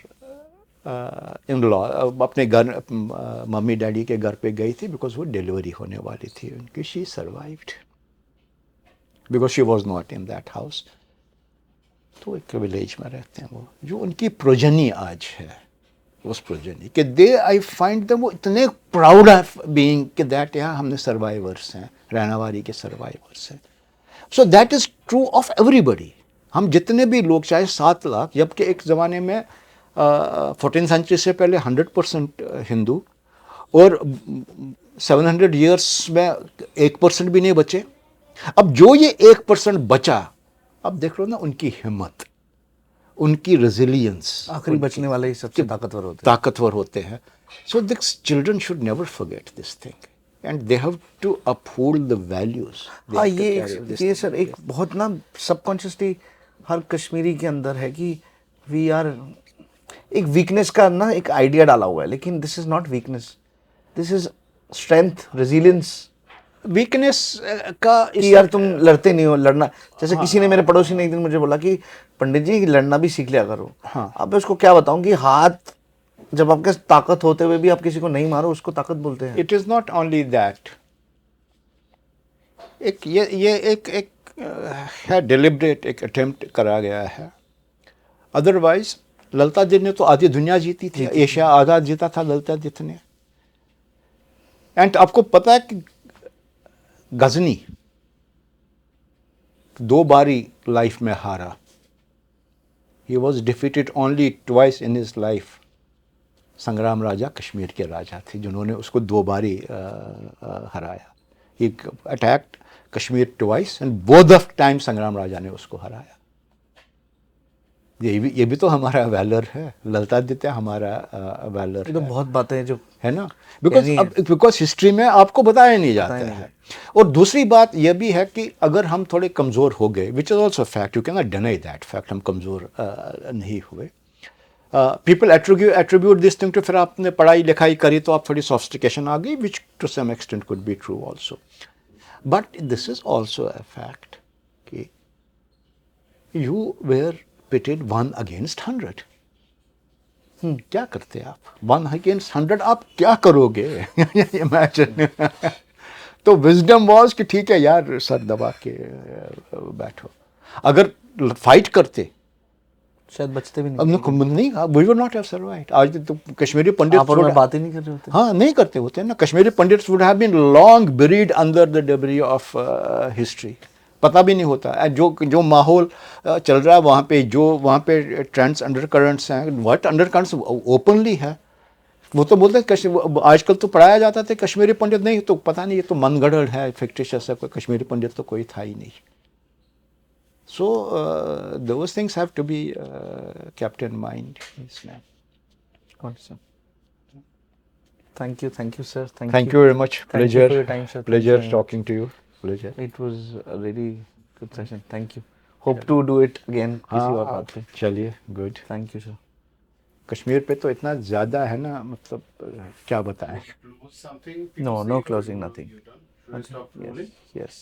in law, अपने घर, मम्मी डैडी के घर पे गई थी, बिकॉज वो डिलीवरी होने वाली थी उनकी. She survived because she was not in that house. तो एक विलेज में रहते हैं वो, जो उनकी प्रोजनी आज है, उस प्रोजनी के दे, आई फाइंड दम, वो इतने प्राउड ऑफ बीइंग कि दैट, यहाँ हमने सर्वाइवर्स हैं, रानावारी के सर्वाइवर्स हैं. So that is true of everybody. हम जितने भी लोग, चाहे 7 लाख, जबकि एक ज़माने में 14th सेंचुरी से पहले 100% हिंदू, और 700 ईयर्स में 1% भी नहीं बचे. अब जो ये 1% बचा, अब देख लो ना उनकी हिम्मत, उनकी रेजिलियंस. आखिरी बचने वाले ही सबसे ताकतवर होते हैं. So this children should never forget this thing, and they have to uphold the values. हाँ, ये सर एक बहुत ना सबकॉन्शियसली हर कश्मीरी के अंदर है कि वी आर, एक वीकनेस का ना एक आइडिया डाला हुआ है, लेकिन this is not weakness, this is strength, resilience. Weakness का कि यार तुम लड़ते नहीं हो, लड़ना. जैसे किसी ने, मेरे पड़ोसी ने एक दिन मुझे बोला कि पंडित जी लड़ना भी सीख लिया करो. हाँ. अब मैं उसको क्या बताऊं कि हाथ, जब आपके ताकत होते हुए भी आप किसी को नहीं मारो, उसको ताकत बोलते हैं. It is not only that. ये एक है डिलिबरेट, एक अटेम्प्ट करा गया है. अदरवाइज ललिता जी ने तो आधी दुनिया जीती थी, एशिया आधा जीता था ललिता जी ने. एंड आपको पता है कि गजनी 2 बारी लाइफ में हारा. He was defeated only twice in his life. संग्राम राजा कश्मीर के राजा थे, जिन्होंने उसको 2 बारी हराया. He attacked Kashmir twice and both of time Sangram Raja ने उसको हराया। ये भी तो हमारा वैलर है, ललितादित्य हमारा वैलर ये तो है, बहुत बातें हैं जो है ना। बिकॉज कहनी है। बिकॉज हिस्ट्री में आपको बताया नहीं जाता बताया नहीं है। और दूसरी बात यह भी है कि अगर हम थोड़े कमज़ोर हो गए, which is also fact, you can not deny that fact, हम कमज़ोर नहीं हुए। People attribute this thing to, फिर आपने पढ़ाई लिखाई करी तो आप थोड़ी सॉफिस्टिकेशन आ गई, which to some extent could be true also. But this is also a fact कि यू वेयर pitted 1 against 100। क्या करते आप 1 against 100, आप क्या करोगे? इमेजिन। तो विजडम वॉज कि ठीक है यार, सर दबा के बैठो। अगर फाइट करते शायद बचते भी अब नहीं। नहीं, we would not have survived. आज तो कश्मीरी पंडित आप और मैं बात ही नहीं कर रहे होते। हाँ नहीं करते होते ना। Kashmiri Pandits would have been long buried under the debris of history. पता भी नहीं होता जो माहौल चल रहा है वहाँ पे, जो वहाँ पे ट्रेंड्स अंडर करंट्स हैं, व्हाट अंडर करंट्स ओपनली है। वो तो बोलते हैं आजकल तो पढ़ाया जाता था कश्मीरी पंडित, नहीं तो पता नहीं, ये तो मनगढ़ है, फिक्टिशियस है, कोई कश्मीरी पंडित तो कोई था ही नहीं। So those things have to be kept in mind. Thank you, sir. Thank you very much. Thank you Pleasure. for your time, sir. Thank Pleasure you very much. talking to you. Pleasure. It was a really good session. Thank you. Hope to do it again किसी और बात पे। चलिए, good. Thank you, sir. Kashmir पे तो इतना ज़्यादा है ना, मतलब क्या बताएं। No closing, nothing. Yes.